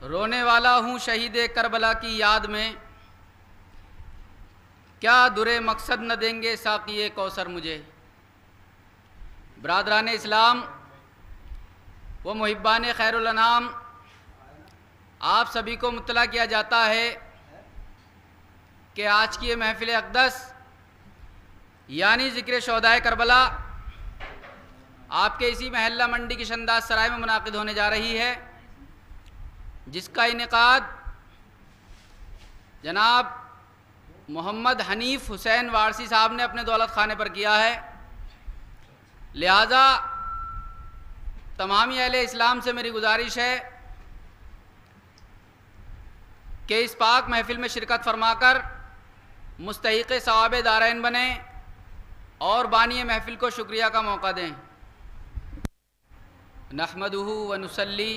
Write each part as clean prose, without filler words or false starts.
रोने वाला हूँ शहीद करबला की याद में, क्या दुरे मकसद न देंगे साक़ी कौसर मुझे। बरादरान इस्लाम व मुहिब्बान खैरुल अनाम, आप सभी को मुत्तला किया जाता है कि आज की ये महफ़िल अक़दस यानी ज़िक्र शोहदाए करबला आपके इसी महल्ला मंडी की शंदाज सराय में मुनाक़िद होने जा रही है, जिसका इनेकाद जनाब मोहम्मद हनीफ़ हुसैन वारसी साहब ने अपने दौलत खाने पर किया है। लिहाजा तमामी अहले इस्लाम से मेरी गुजारिश है कि इस पाक महफ़िल में शिरकत फरमाकर मुस्तहिक़ सवाब दारैन बने और बानी महफ़िल को शुक्रिया का मौका दें। नहमदुहु व नुसल्ली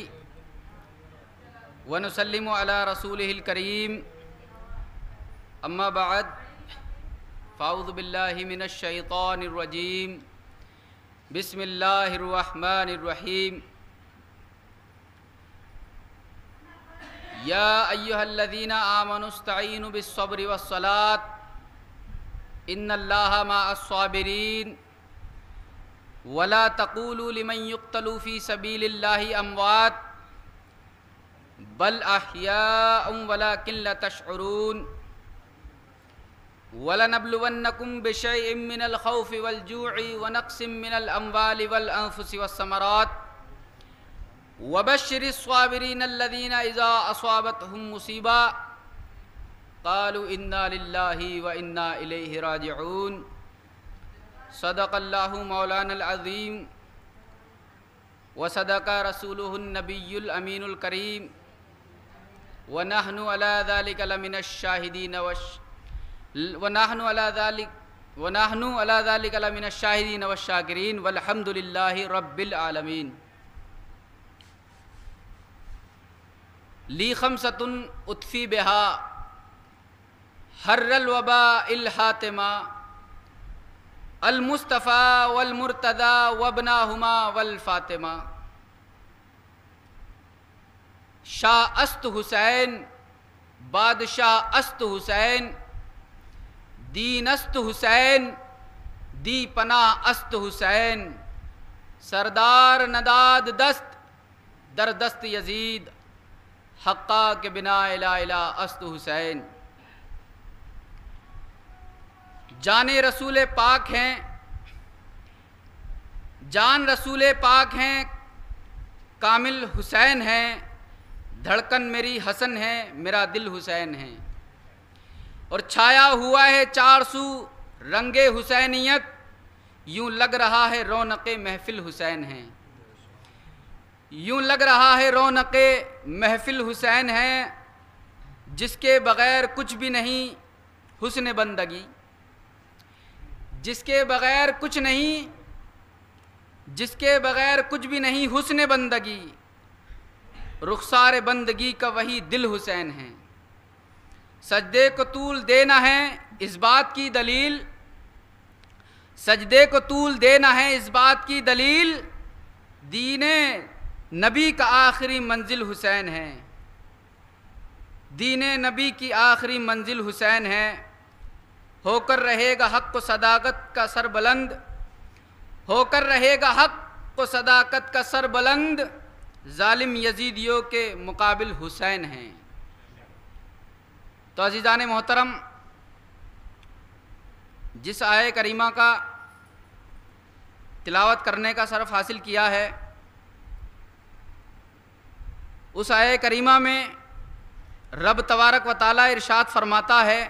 व नुसल्लिमु अला रसूलिहिल करीम, अम्मा बाद, फ़ाऊज़ु बिल्लाहि मिनश शैतानिर रजीम, बिस्मिल्लाहिर रहमानिर रहीम। या अय्युहल्लज़ीना आमनुस्तईनु बिस्सब्रि वस्सलात, इन्नल्लाहा मअस्साबिरीन, वला तक़ूलू लिमन युक़्तलू फ़ी सबीलिल्लाहि अमवात बल अहयाउम वलाकिन ला तशऊरून। वलनब्लुवन्नकुम बिशैइन मिनल खौफ़ि वल जू'i व नक़्सिम मिनल अम्वालि वल अन्फुसि वस्समरात वबश्शिरिस स्वाबिरीन अल्लज़ीना इज़ा असाबतहुम मुसीबा क़ालू इन्ना लिल्लाहि व इन्ना इलैहि राजिऊन। सदक़ल्लाहु मौलानल अज़ीम व सदक़ रसूलुहुन नबियुल अमीनुल करीम व नहनु अला ज़ालिका लमिनश शाहिदीन व नहनु अला ज़ालिका लमिनश शाहिदीन वश्शाकिरीन वल्हम्दुलिल्लाहि रब्बिल आलमीन। ली खम्सतुन उत्फ़ी बिहा हर्रल वबाइल हातिमा अल मुस्तफ़ा वल मुर्तदा वबनाहुमा वल फ़ातिमा। शाह अस्त हुसैन, बादशाह अस्त हुसैन, दीन अस्त हुसैन, दी पनाह अस्त हुसैन। सरदार नदाद दस्त दर दस्त यजीद, हक्का के बिना इला इला अस्त हुसैन। जाने रसूल पाक हैं, जान रसूल पाक हैं, कामिल हुसैन हैं। धड़कन मेरी हसन है, मेरा दिल हुसैन है। और छाया हुआ है चारसू रंगे हुसैनियत, यूं लग रहा है रौनक़े महफिल हुसैन है। यूं लग रहा है रौनक़े महफिल हुसैन है, जिसके बग़ैर कुछ भी नहीं हुस्न बंदगी, जिसके बग़ैर कुछ नहीं, जिसके बग़ैर कुछ भी नहीं हुस्न बंदगी। रुखसार बंदगी का वही दिल हुसैन है। सजदे को तूल देना है इस बात की दलील, सजदे को तूल देना है इस बात की दलील, दीने नबी का आखिरी मंजिल हुसैन है। दीने नबी की आखिरी मंजिल हुसैन है। होकर रहेगा हक़ व सदाकत का सर बुलंद, होकर रहेगा हक़ व सदाकत का सर बुलंद, जालिम यजीदियों के मुकाबिल हुसैन हैं। तो अज़ीज़ान मोहतरम, जिस आये करीमा का तिलावत करने का शरफ़ हासिल किया है, उस आये करीमा में रब तबारक व तआला इरशाद फरमाता है,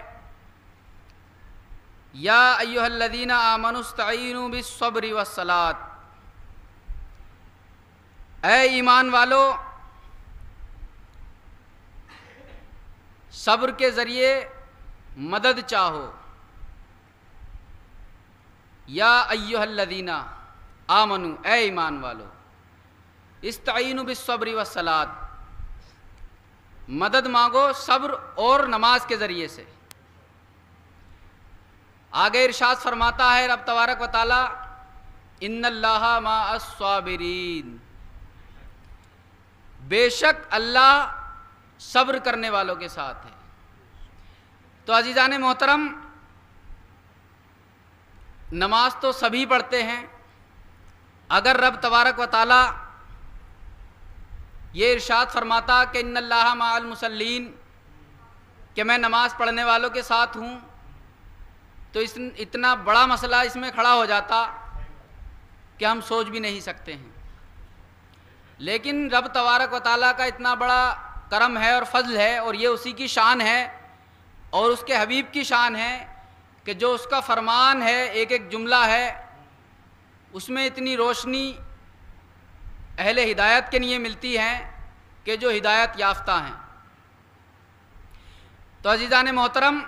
या अय्युहल्लज़ीना आमनुस्तईनु बिस्सब्रि वस्सलात। ऐ ईमान वालो, सब्र के ज़रिए मदद चाहो। या अय्युहल्लज़ीना आमनु, ऐ ईमान वालो, इस्तईनु बिस्सब्रि वस्सलात, मदद मांगो सब्र और नमाज के ज़रिए से। आगे इरशाद फरमाता है रब तबारक व तआला, इन्नल्लाहा मअस्साबिरीन, बेशक अल्लाह सब्र करने वालों के साथ है। तो अजीज़ान मोहतरम, नमाज तो सभी पढ़ते हैं। अगर रब तबारक व तआला ये इरशाद फरमाता कि इन्नल्लाह मअल मुसल्लीन, कि मैं नमाज पढ़ने वालों के साथ हूँ, तो इतना बड़ा मसला इसमें खड़ा हो जाता कि हम सोच भी नहीं सकते हैं। लेकिन रब तबारक व तआला का इतना बड़ा करम है और फजल है, और ये उसी की शान है और उसके हबीब की शान है कि जो उसका फरमान है, एक एक जुमला है, उसमें इतनी रोशनी अहले हिदायत के लिए मिलती है कि जो हिदायत याफ्ता हैं। तो अजीज़ान मोहतरम,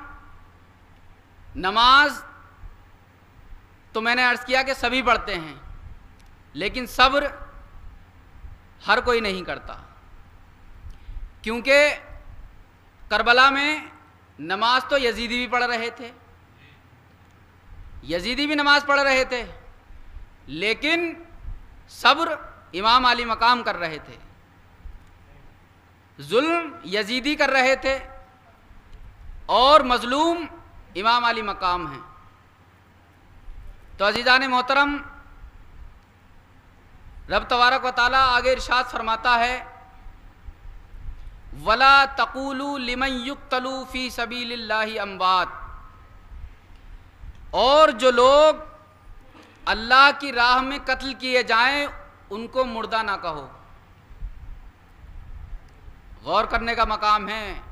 नमाज तो मैंने अर्ज़ किया कि सभी पढ़ते हैं, लेकिन सब्र हर कोई नहीं करता। क्योंकि करबला में नमाज तो यजीदी भी पढ़ रहे थे, यजीदी भी नमाज पढ़ रहे थे, लेकिन सब्र इमाम अली मकाम कर रहे थे, जुल्म यजीदी कर रहे थे और मजलूम इमाम अली मकाम हैं। तो अजीज़ान मोहतरम, रब तबारक व तआला आगे इरशाद फरमाता है, वला तक़ूलू लिमन युक़्तलू फ़ी सबीलिल्लाहि अम्वात, और जो लोग अल्लाह की राह में कत्ल किए जाएं उनको मुर्दा ना कहो। गौर करने का मकाम है,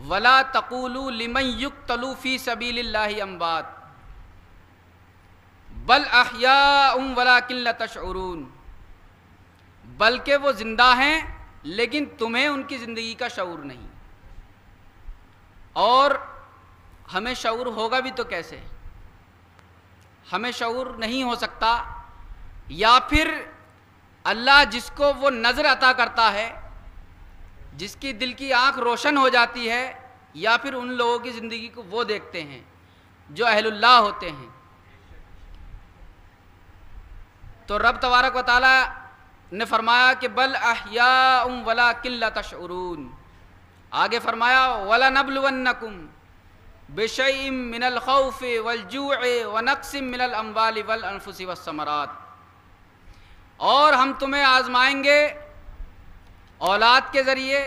वला तक़ूलू लिमन युक़्तलू फ़ी सबीलिल्लाहि अम्वात बल अहयाउम वलाकिन ला तशऊरून, बल्कि वो जिंदा हैं लेकिन तुम्हें उनकी ज़िंदगी का शऊर नहीं। और हमें शऊर होगा भी तो कैसे? हमें शऊर नहीं हो सकता, या फिर अल्लाह जिसको वो नज़र अता करता है, जिसकी दिल की आँख रोशन हो जाती है, या फिर उन लोगों की ज़िंदगी को वो देखते हैं जो अहलुल्लाह होते हैं। तो रब तबारक व तआला ने फरमाया कि बल अहयाउम वलाकिन ला तशऊरून, आगे फरमाया वला नबलुवन्नकुम बिशैइन मिनल खौफि वल जू'i व नक्सिम मिनल अम्वालि वल अनफुसि वस्समरात, और हम तुम्हें आजमाएंगे औलाद के ज़रिए,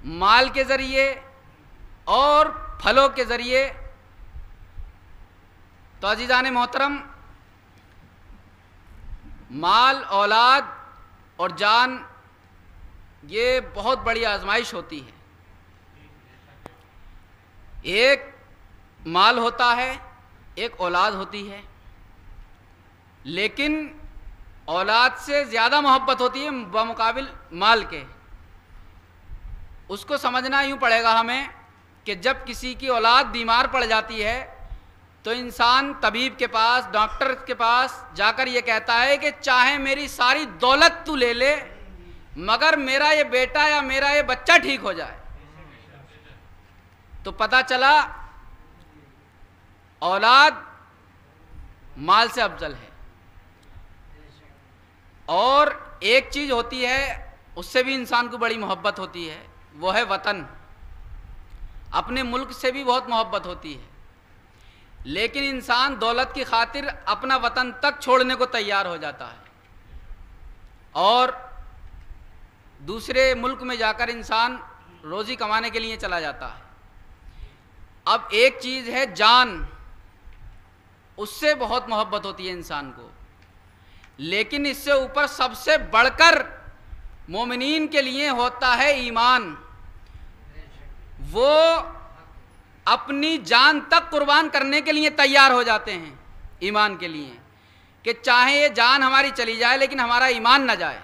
माल के ज़रिए और फलों के ज़रिए। तो अजीज़ान मोहतरम, माल, औलाद और जान, ये बहुत बड़ी आजमाइश होती है। एक माल होता है, एक औलाद होती है, लेकिन औलाद से ज़्यादा मोहब्बत होती है बमुकाबिल माल के। उसको समझना यूँ पड़ेगा हमें कि जब किसी की औलाद बीमार पड़ जाती है तो इंसान तबीब के पास, डॉक्टर के पास जाकर ये कहता है कि चाहे मेरी सारी दौलत तू ले ले, मगर मेरा ये बेटा या मेरा ये बच्चा ठीक हो जाए। तो पता चला औलाद माल से अफजल है। और एक चीज़ होती है, उससे भी इंसान को बड़ी मोहब्बत होती है, वो है वतन। अपने मुल्क से भी बहुत मोहब्बत होती है, लेकिन इंसान दौलत की खातिर अपना वतन तक छोड़ने को तैयार हो जाता है और दूसरे मुल्क में जाकर इंसान रोज़ी कमाने के लिए चला जाता है। अब एक चीज़ है जान, उससे बहुत मोहब्बत होती है इंसान को, लेकिन इससे ऊपर सबसे बढ़कर मोमिनीन के लिए होता है ईमान। वो अपनी जान तक कुर्बान करने के लिए तैयार हो जाते हैं ईमान के लिए, कि चाहे ये जान हमारी चली जाए लेकिन हमारा ईमान न जाए।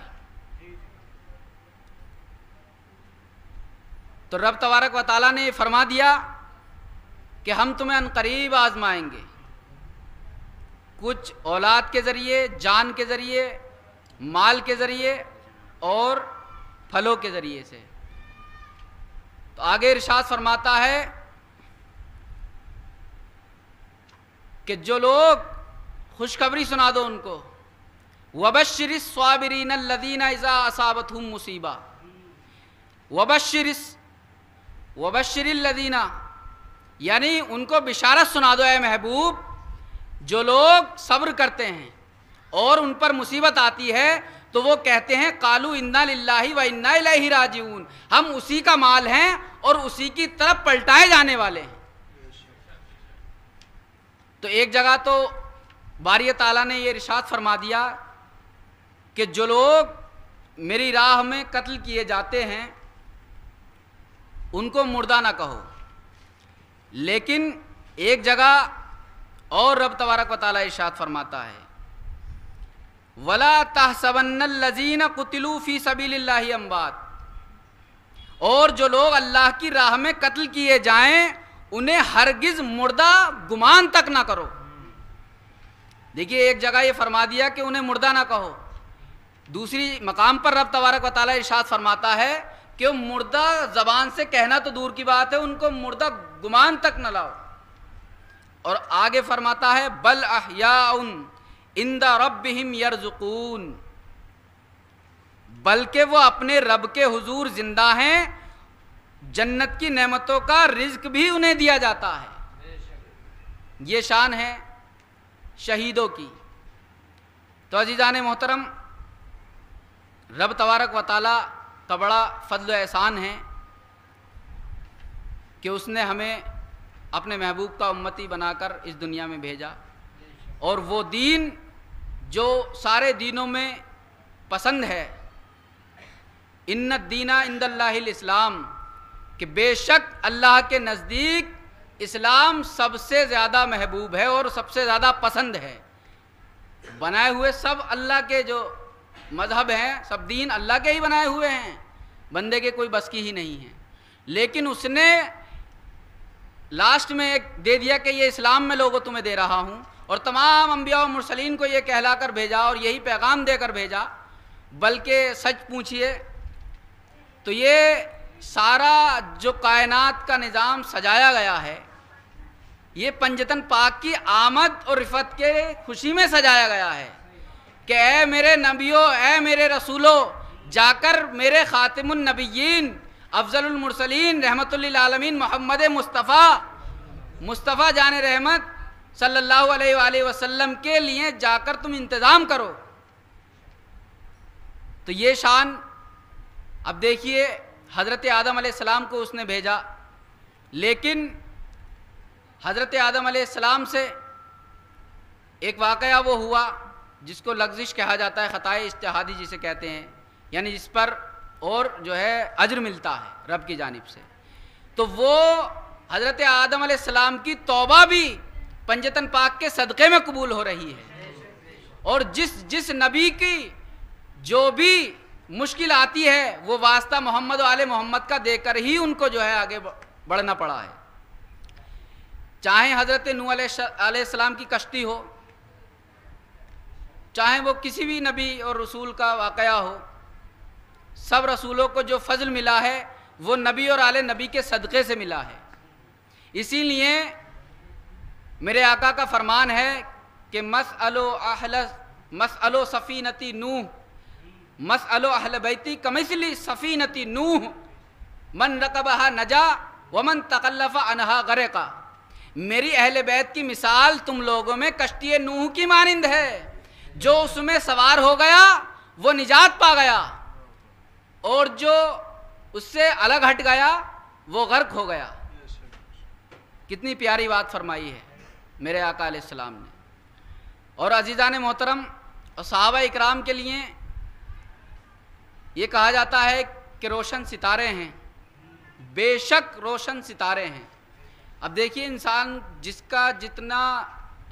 तो रब तबारक व तआला ने फरमा दिया कि हम तुम्हें अनकरीब आजमाएंगे, कुछ औलाद के ज़रिए, जान के ज़रिए, माल के ज़रिए और फलों के ज़रिए से। तो आगे इरशाद फरमाता है कि जो लोग खुशखबरी सुना दो उनको, वबश्शिरिस स्वाबिरीन अल्लज़ीना इज़ा असाबतहुम मुसीबा, वबश्शिरिस वबश्शिरिल लदीना, यानी उनको बिशारत सुना दो ए महबूब, जो लोग सब्र करते हैं और उन पर मुसीबत आती है तो वो कहते हैं कालू इन्ना लिल्लाहि व इन्ना इलैहि राजिऊन, हम उसी का माल हैं और उसी की तरफ पलटाए जाने वाले हैं। तो एक जगह तो बारी ताला ने ये इरशाद फरमा दिया कि जो लोग मेरी राह में कत्ल किए जाते हैं उनको मुर्दा ना कहो। लेकिन एक जगह और रब तबारक व तआला इरशाद फरमाता है, वला तहसबन्नल लज़ीना कुतिलू फी सबीलिल्लाहि अम्वात, और जो लोग अल्लाह की राह में कत्ल किए जाएं उन्हें हरगिज मुर्दा गुमान तक ना करो। देखिए एक जगह ये फरमा दिया कि उन्हें मुर्दा ना कहो, दूसरी मकाम पर रब तबारक व तआला इरशाद फरमाता है कि मुर्दा ज़बान से कहना तो दूर की बात है, उनको मुर्दा गुमान तक न लाओ। और आगे फरमाता है बल अहयाउन इंदा रब्बिहिम यरजुकून, बल्कि वो अपने रब के हुजूर जिंदा हैं, जन्नत की नेमतों का रिज्क भी उन्हें दिया जाता है। ये शान है शहीदों की। तो अजीज़ान मोहतरम, रब तबारक व तआला का बड़ा फजल व एहसान है कि उसने हमें अपने महबूब का उम्मती बनाकर इस दुनिया में भेजा, और वो दीन जो सारे दीनों में पसंद है, इन्नद दीना इंदल्लाहिल इस्लाम, कि बेशक अल्लाह के नज़दीक इस्लाम सबसे ज़्यादा महबूब है और सबसे ज़्यादा पसंद है। बनाए हुए सब अल्लाह के जो मज़हब हैं, सब दीन अल्लाह के ही बनाए हुए हैं, बंदे के कोई बस की ही नहीं है। लेकिन उसने लास्ट में एक दे दिया कि ये इस्लाम में लोगों तुम्हें दे रहा हूँ, और तमाम अंबिया और मुरसलीन को ये कहलाकर भेजा और यही पैगाम देकर भेजा। बल्कि सच पूछिए तो ये सारा जो कायनात का निज़ाम सजाया गया है, ये पंजतन पाक की आमद और रिफत के खुशी में सजाया गया है कि ए मेरे नबियों, ए मेरे रसूलों, जाकर मेरे खातिमुन नबिय्यीन अफजलुल मुरसलीन रहमतुल लिल आलमीन मोहम्मद मुस्तफ़ा जान रहमत सल्लल्लाहु अलैहि वसल्लम के लिए जाकर तुम इंतज़ाम करो। तो ये शान, अब देखिए हज़रत आदम अलैहिस्सलाम को उसने भेजा, लेकिन हज़रत आदम अलैहिस्सलाम से एक वाक़या वो हुआ जिसको लग़ज़िश कहा जाता है, ख़ताए इज्तिहादी जिसे कहते हैं, यानी जिस पर और जो है अज्र मिलता है रब की जानिब से। तो वो हज़रत आदम अलैहिस्सलाम की तौबा भी पंजतन पाक के सदक़े में कबूल हो रही है, और जिस नबी की जो भी मुश्किल आती है वो वास्ता मोहम्मद व आले मोहम्मद का देकर ही उनको जो है आगे बढ़ना पड़ा है। चाहे हज़रत नूह अलैहिस्सलाम की कश्ती हो, चाहे वो किसी भी नबी और रसूल का वाक़या हो, सब रसूलों को जो फ़ज़ल मिला है वो नबी और आले नबी के सदक़े से मिला है। इसीलिए मेरे आका का फरमान है कि मसअलो सफ़ीनती नूह मसअलो अहल बैती कमिसली सफ़ीनती नूह मन रकबहा नजा वमन तकल्लफ़ अनहा गरक़ा। मेरी अहल बैत की मिसाल तुम लोगों में कश्ती नूह की मानिंद है, जो उसमें सवार हो गया वो निजात पा गया, और जो उससे अलग हट गया वो गर्क हो गया। कितनी प्यारी बात फरमाई है मेरे आका अलैहिस्सलाम ने। और अजीज़ान मोहतरम और सहाबा इकराम के लिए ये कहा जाता है कि रोशन सितारे हैं, बेशक रोशन सितारे हैं। अब देखिए इंसान जिसका जितना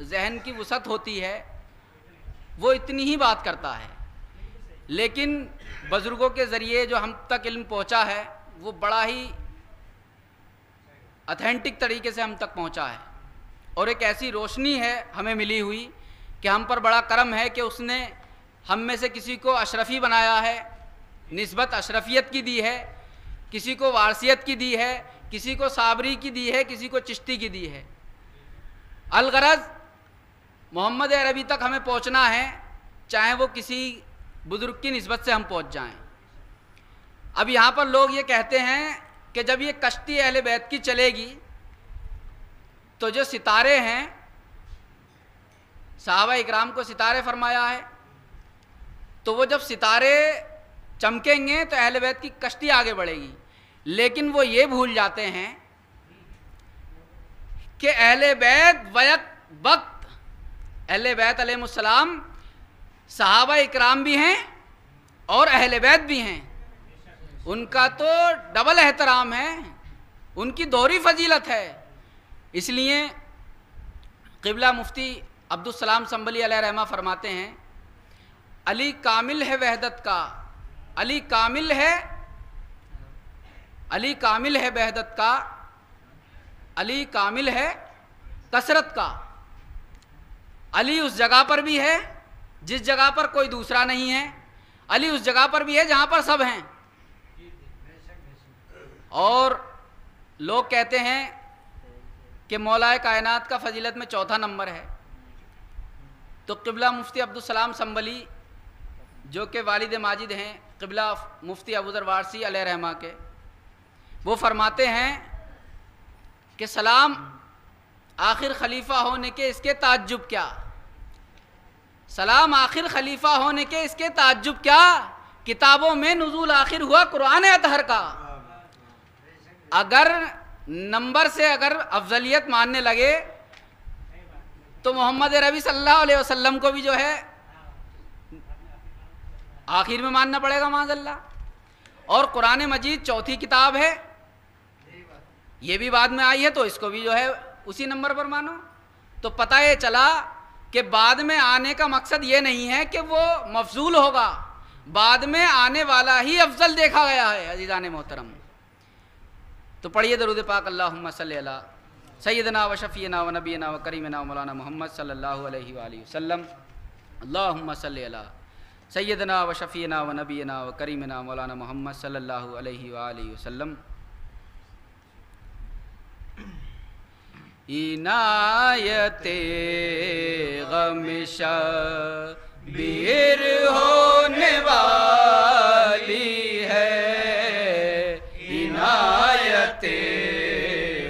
जहन की वसअत होती है वो इतनी ही बात करता है, लेकिन बुज़ुर्गों के ज़रिए जो हम तक इल्म पहुँचा है वो बड़ा ही ऑथेंटिक तरीके से हम तक पहुँचा है, और एक ऐसी रोशनी है हमें मिली हुई कि हम पर बड़ा करम है कि उसने हम में से किसी को अशरफ़ी बनाया है, निस्बत अशरफियत की दी है, किसी को वारसियत की दी है, किसी को साबरी की दी है, किसी को चिश्ती की दी है। अलगरज मोहम्मद अरबी तक हमें पहुंचना है, चाहे वो किसी बुज़ुर्ग की निस्बत से हम पहुंच जाएं। अब यहाँ पर लोग ये कहते हैं कि जब ये कश्ती अहले बैत की चलेगी तो जो सितारे हैं, सहाबा इकराम को सितारे फरमाया है, तो वो जब सितारे चमकेंगे तो अहले बैत की कश्ती आगे बढ़ेगी। लेकिन वो ये भूल जाते हैं कि अहले बैत वक्त अहले बैत अलैहिस्सलाम सहाबा इकराम भी हैं और अहले बैत भी हैं, उनका तो डबल एहतराम है, उनकी दोहरी फजीलत है। इसलिए क़िबला मुफ्ती अब्दुल सलाम संबली अलैहि रहमा फरमाते हैं, अली कामिल है वहदत का, अली कामिल है, अली कामिल है वहदत का, अली कामिल है कसरत का। अली उस जगह पर भी है जिस जगह पर कोई दूसरा नहीं है, अली उस जगह पर भी है जहाँ पर सब हैं। और लोग कहते हैं कि मौलाए कायनात का फजीलत में चौथा नंबर है, तो क़िबला मुफ्ती अब्दुल सलाम संबली जो कि वालिद माजिद हैं क़िबला मुफ्ती अबू ज़र वारसी अलैहि रहमा के, वो फरमाते हैं कि सलाम आखिर खलीफा होने के इसके ताज्जुब क्या, सलाम आखिर खलीफा होने के इसके ताज्जुब क्या, किताबों में नुज़ूल आखिर हुआ कुरान अतहर का। अगर नंबर से अगर अफजलियत मानने लगे तो मोहम्मद रबी सल्लल्लाहु अलैहि वसल्लम को भी जो है आखिर में मानना पड़ेगा माज़अल्लाह। और कुरान मजीद चौथी किताब है, ये भी बाद में आई है, तो इसको भी जो है उसी नंबर पर मानो। तो पता ये चला कि बाद में आने का मकसद ये नहीं है कि वो मफजूल होगा, बाद में आने वाला ही अफजल देखा गया है। अजीज़ान मोहतरम, तो पढ़िए दरूद पाक अल्लाहुम्मा सल्ली अला सय्यदना व शफ़ीना व नबीना व करीमना व मौलाना मोहम्मद सल्लल्लाहु अलैहि वसल्लम। अल्लाहुम्मा सल्ली अला सय्यदना व शफ़ीना व नबीना व करीमना मौलाना मोहम्मद सल्लल्लाहु अलैहि वसल्लम। इनायते गमशा बीर होने वाली है, इनायते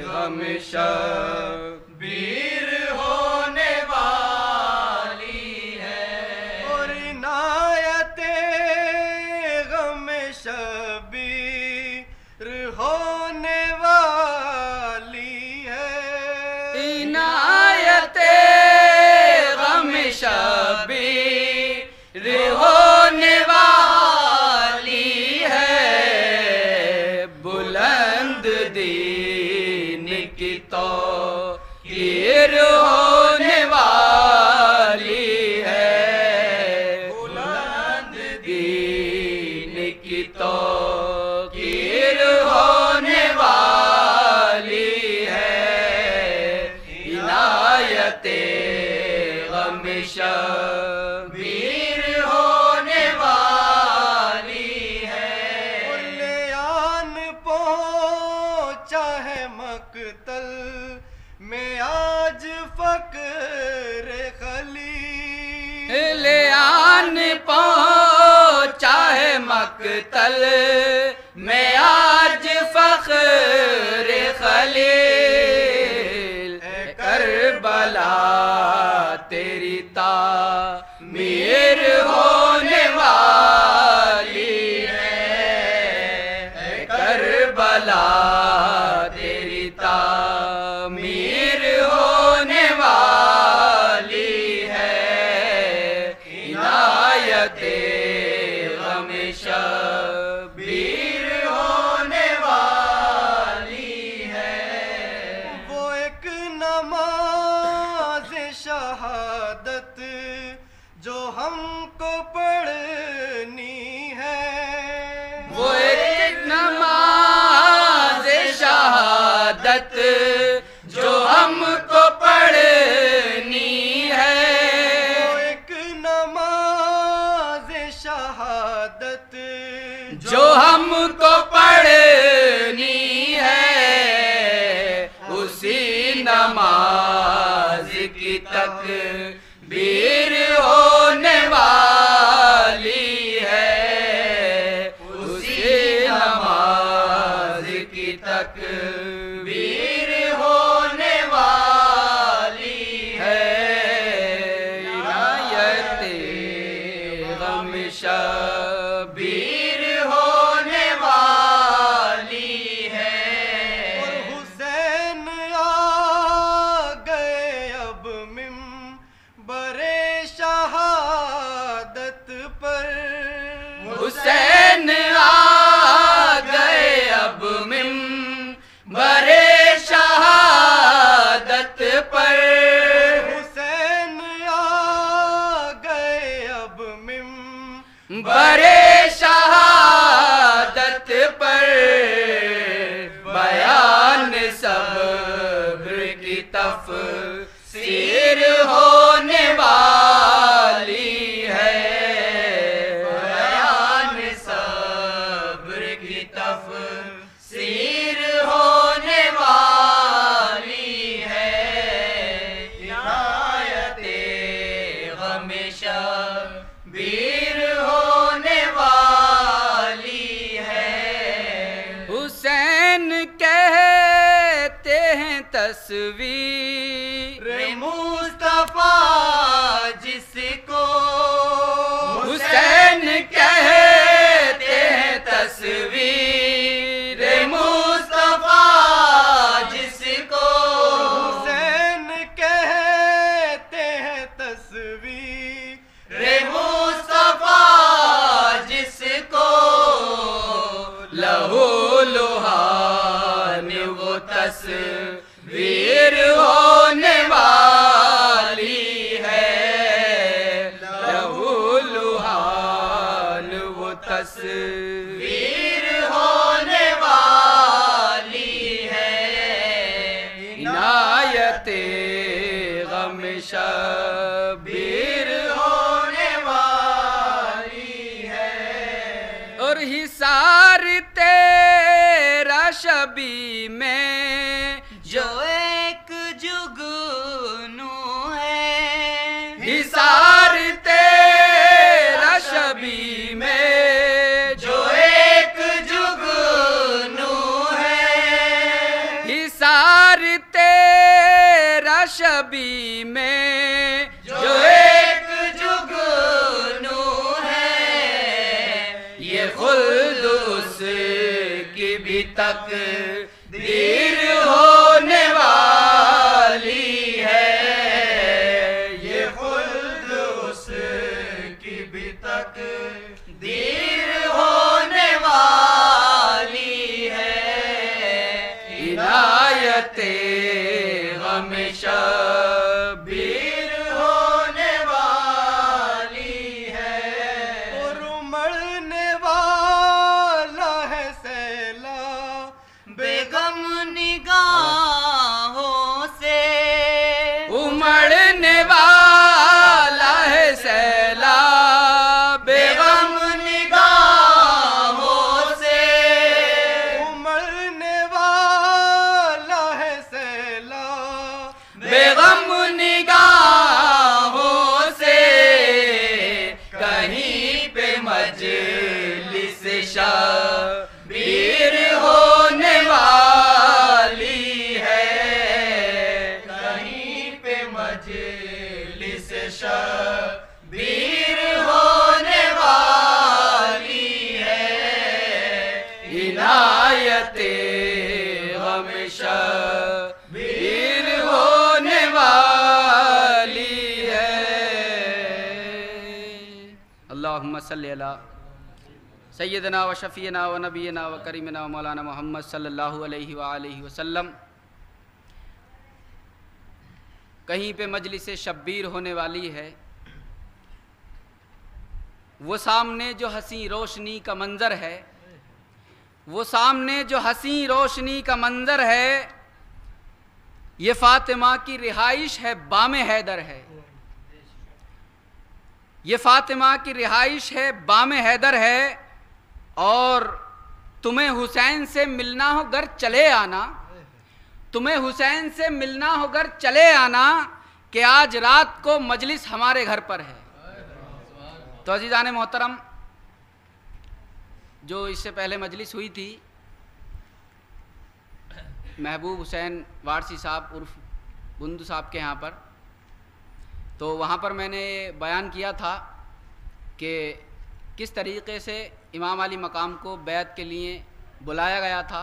गमशा बीर होने वाली है, और इनायते गम शबीर होने वाली है, इनायते गम शबीर होने वाली है, बुलंद दीन की तो हीर होने वाली है, बुलंद दीन की तो हीर होने वाली है, इनायते गम शबीर होने वाली है। कुल्यान पहुंचा है मकतल में आज फक्र खली, ले आन पहुंचा है मकतल में आज फख्र खलील, करबला तेरी तामीर होने वाली है, करबला तेरी तामीर होने वाली है, इनायते गम शबीर होने वाली है। वो एक नमाज शहादत जो हमको पढ़नी है, वो एक नमाज तकबीर होने वाली है, इनायत गम शबीर होने वाली है। और हुसैन आ गए अब मिंबरे शहादत पर, हुसैन आ गए अब मिंबरे शहादत पर, हुसैन आ गए अब बरे शहादत पर, बयान सब्र की तफसीर होने वाली है, बयान सब्र की तफसीर होने वाली है, इनायत गम शबीर होने वाली है। हुसैन कहते हैं तस्वीर मुस्तफा जिसको, हुसैन कहते हैं तस्वीर मुस्तफा जिसको, हुसैन कहते हैं तस्वीर मुस्तफा जिसको, लहू लुहान वो तस्वीर होने वाली है, लहू लुहान वो तस्वीर होने वाली है, इनायत गम शबीर होने वाली है। और हिसार तेरा शबी में जो एक जुगनू है, हिसार तेरा शबी में जो एक जुगनू है, हिसार तेरा शबी में जो एक जुगनू है, ये खुल्द उसकी भी तकदीर होने वाली है, ये खुल्द उसकी भी तकदीर होने वाली है, इनायत गम शबीर होने वाली है। और उमड़ने वाला है सैला बेगम निगाहों से, उमड़ने वाला है सैला बेगम निगाहों से, उमड़ने वाला है सैला बेगम निगाहों से, कहीं पे मजलिस शबीर होने वाली है, कहीं पे मजलिस शबीर होने वाली है, इनायत गम शबीर होने वाली है। अल्लाहुम्मा सल्ली अला सय्यदना व शफ़ीना व नबीना व करीमना व मौलाना मोहम्मद सल्लल्लाहु अलैहि व आलिहि वसल्लम। कहीं पे मजलिस शब्बीर होने वाली है, वो सामने जो हसी रोशनी का मंज़र है, वो सामने जो हसी रोशनी का मंज़र है, ये फ़ातिमा की रिहाइश है, बामे हैदर है, ये फ़ातिमा की रिहाइश है, बामे हैदर है। और तुम्हें हुसैन से मिलना हो घर चले आना, तुम्हें हुसैन से मिलना हो घर चले आना, कि आज रात को मजलिस हमारे घर पर है। तो अजीज़ान मोहतरम, जो इससे पहले मजलिस हुई थी, महबूब हुसैन वारसी साहब उर्फ बुंदू साहब के यहाँ पर। तो वहाँ पर मैंने बयान किया था कि किस तरीक़े से इमाम अली मकाम को बैत के लिए बुलाया गया था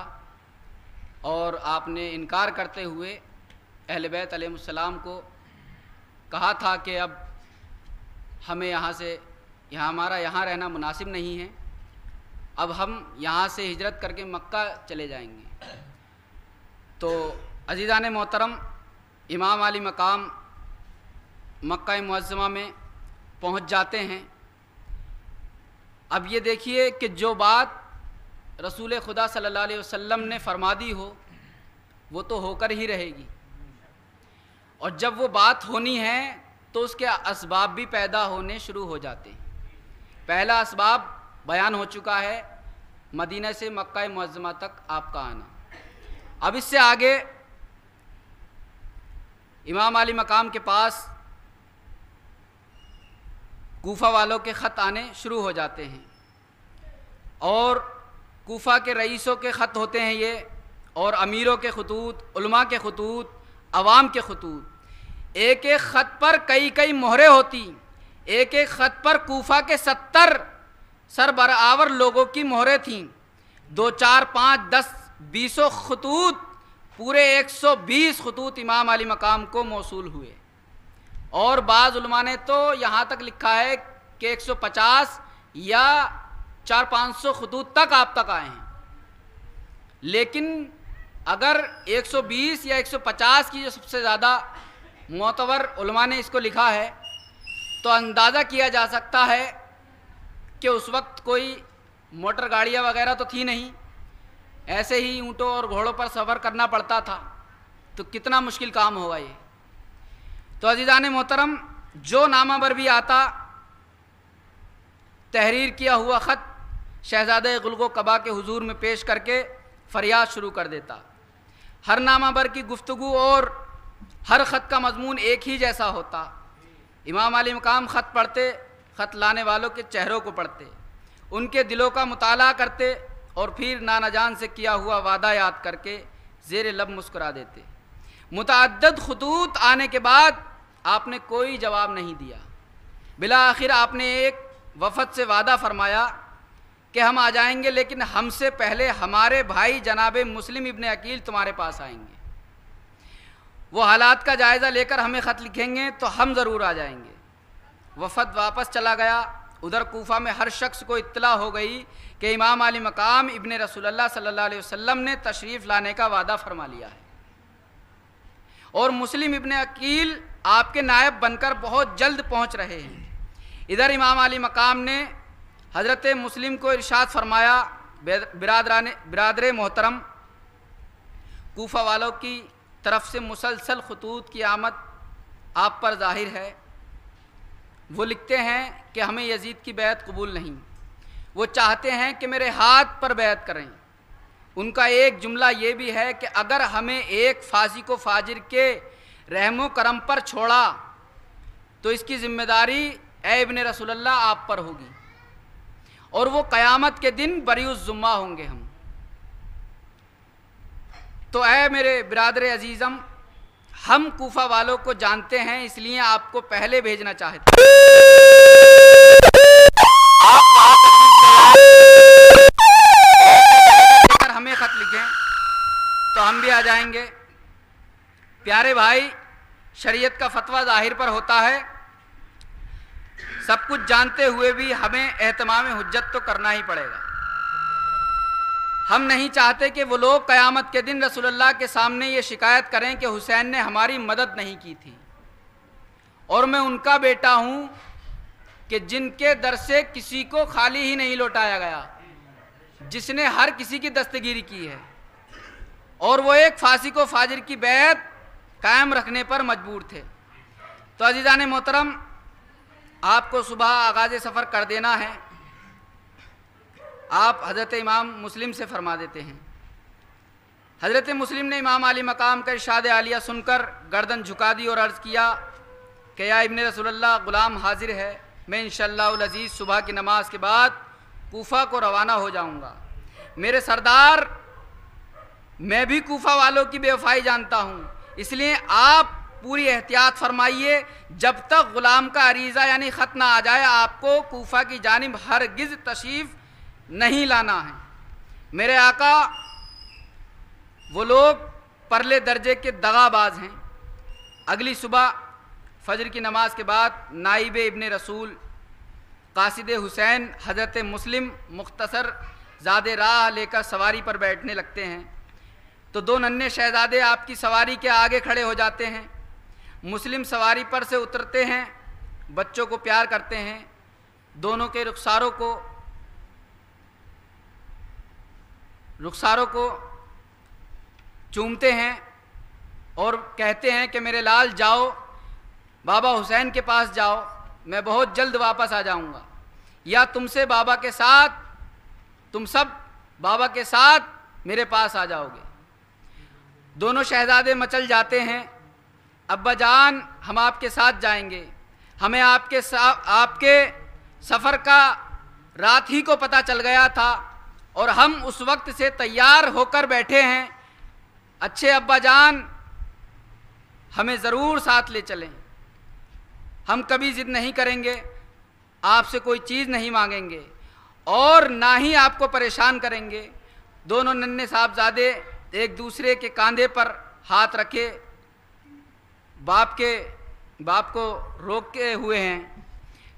और आपने इनकार करते हुए अहले बैत अलैहिस्सलाम को कहा था कि अब हमें हमारा यहाँ रहना मुनासिब नहीं है, अब हम यहाँ से हिजरत करके मक्का चले जाएंगे। तो अज़ीज़ान मोहतरम, इमाम अली मकाम मक्का मुअज़्ज़मा में पहुँच जाते हैं। अब ये देखिए कि जो बात रसूल खुदा सल्लल्लाहु अलैहि वसल्लम ने फरमा दी हो वो तो होकर ही रहेगी, और जब वो बात होनी है तो उसके असबाब भी पैदा होने शुरू हो जाते हैं। पहला असबाब बयान हो चुका है, मदीना से मक्का मुअज़्ज़मा तक आपका आना। अब इससे आगे इमाम अली मकाम के पास कूफा वालों के ख़त आने शुरू हो जाते हैं, और कूफा के रईसों के ख़त होते हैं ये, और अमीरों के खतूत, उलमा के खतूत, अवाम के खतूत। एक एक ख़त पर कई कई मोहरें होती, एक एक ख़त पर कूफा के 70 सरबरावर लोगों की मोहरें थीं। 2, 4, 5, 10, 20 खतूत, पूरे 120 खतूत इमाम अली मकाम को मौसूल हुए। और बाज़ उलमा ने तो यहाँ तक लिखा है कि 150 या 400-500 खतूत तक आप तक आए हैं। लेकिन अगर 120 या 150 की जो सबसे ज़्यादा मोतबर उलमा ने इसको लिखा है, तो अंदाज़ा किया जा सकता है कि उस वक्त कोई मोटर गाड़ियाँ वगैरह तो थी नहीं, ऐसे ही ऊँटों और घोड़ों पर सफ़र करना पड़ता था। तो कितना मुश्किल काम होगा ये। तो अज़ीज़ान मोहतरम, जो नामावर भी आता तहरीर किया हुआ ख़त शहज़ादे गुलगो कबा के हुजूर में पेश करके फरियाद शुरू कर देता। हर नामावर की गुफ्तगू और हर ख़त का मजमून एक ही जैसा होता। इमाम अली मकाम ख़त पढ़ते, ख़त लाने वालों के चेहरों को पढ़ते, उनके दिलों का मुताला करते और फिर नाना जान से किया हुआ वादा याद करके ज़ेर लब मुस्कुरा देते। मुतअद्दिद खतूत आने के बाद आपने कोई जवाब नहीं दिया। बिला आखिर आपने एक वफ़द से वादा फरमाया कि हम आ जाएंगे, लेकिन हमसे पहले हमारे भाई जनाब मुस्लिम इब्न अकील तुम्हारे पास आएंगे, वो हालात का जायज़ा लेकर हमें ख़त लिखेंगे तो हम ज़रूर आ जाएंगे। वफ़द वापस चला गया। उधर कूफा में हर शख्स को इत्तला हो गई कि इमाम अली मकाम इब्न रसूलुल्लाह सल्लल्लाहु अलैहि वसल्लम ने तशरीफ़ लाने का वादा फरमा लिया है, और मुस्लिम इब्न अकील आपके नायब बनकर बहुत जल्द पहुँच रहे हैं। इधर इमाम अली मकाम ने हज़रत मुस्लिम को इरशाद फरमाया, बिरादर मोहतरम, कूफा वालों की तरफ से मुसलसल खतूत की आमद आप पर ज़ाहिर है। वो लिखते हैं कि हमें यजीद की बैत कबूल नहीं, वो चाहते हैं कि मेरे हाथ पर बैत करें। उनका एक जुमला ये भी है कि अगर हमें एक फासी को फाजिर के रहमो करम पर छोड़ा तो इसकी ज़िम्मेदारी ए इब्न रसूलुल्लाह आप पर होगी, और वो क़यामत के दिन बरीउज़ ज़ुम्मा होंगे हम। तो ऐ मेरे बिरादर अजीज़म, हम कूफा वालों को जानते हैं, इसलिए आपको पहले भेजना चाहते हैं। अगर हमें ख़त लिखें तो हम भी आ जाएंगे। प्यारे भाई, शरीयत का फतवा ज़ाहिर पर होता है। सब कुछ जानते हुए भी हमें एहतमाम हुज्जत तो करना ही पड़ेगा। हम नहीं चाहते कि वो लोग क़यामत के दिन रसूलुल्लाह के सामने ये शिकायत करें कि हुसैन ने हमारी मदद नहीं की थी, और मैं उनका बेटा हूँ कि जिनके दर से किसी को खाली ही नहीं लौटाया गया, जिसने हर किसी की दस्तगीरी की है, और वो एक फासी को फाजिर की बैत कायम रखने पर मजबूर थे। तो अज़ीज़ान मोहतरम, आपको सुबह आगाज़ सफ़र कर देना है। आप हज़रत इमाम मुस्लिम से फरमा देते हैं। हज़रत मुस्लिम ने इमाम अली मकाम का इरशाद आलिया सुनकर गर्दन झुका दी और अर्ज़ किया कि या इब्न रसूलुल्लाह, ग़ुलाम हाजिर है। मैं इंशाअल्लाहुल अज़ीज़ सुबह की नमाज के बाद कूफा को रवाना हो जाऊँगा। मेरे सरदार मैं भी कूफा वालों की बेवफाई जानता हूँ, इसलिए आप पूरी एहतियात फरमाइए, जब तक ग़ुलाम का अरीज़ा यानी ख़त ना आ जाए आपको कूफा की जानिब हरगिज़ तशरीफ़ नहीं लाना है। मेरे आका वो लोग परले दर्जे के दगाबाज हैं। अगली सुबह फजर की नमाज के बाद नाइब इब्ने रसूल कासिद हुसैन हज़रत मुस्लिम मुख्तसर ज़ादे राह लेकर सवारी पर बैठने लगते हैं, तो दो नन्हे शहज़ादे आपकी सवारी के आगे खड़े हो जाते हैं। मुस्लिम सवारी पर से उतरते हैं, बच्चों को प्यार करते हैं, दोनों के रुखसारों को चूमते हैं और कहते हैं कि मेरे लाल जाओ, बाबा हुसैन के पास जाओ, मैं बहुत जल्द वापस आ जाऊंगा, या तुमसे बाबा के साथ, तुम सब बाबा के साथ मेरे पास आ जाओगे। दोनों शहजादे मचल जाते हैं, अब्बा जान हम आपके साथ जाएंगे, हमें आपके सफ़र का रात ही को पता चल गया था और हम उस वक्त से तैयार होकर बैठे हैं। अच्छे अब्बा जान हमें ज़रूर साथ ले चलें, हम कभी ज़िद नहीं करेंगे, आपसे कोई चीज़ नहीं मांगेंगे और ना ही आपको परेशान करेंगे। दोनों नन्हे साहबजादे एक दूसरे के कंधे पर हाथ रखे बाप को रोके हुए हैं।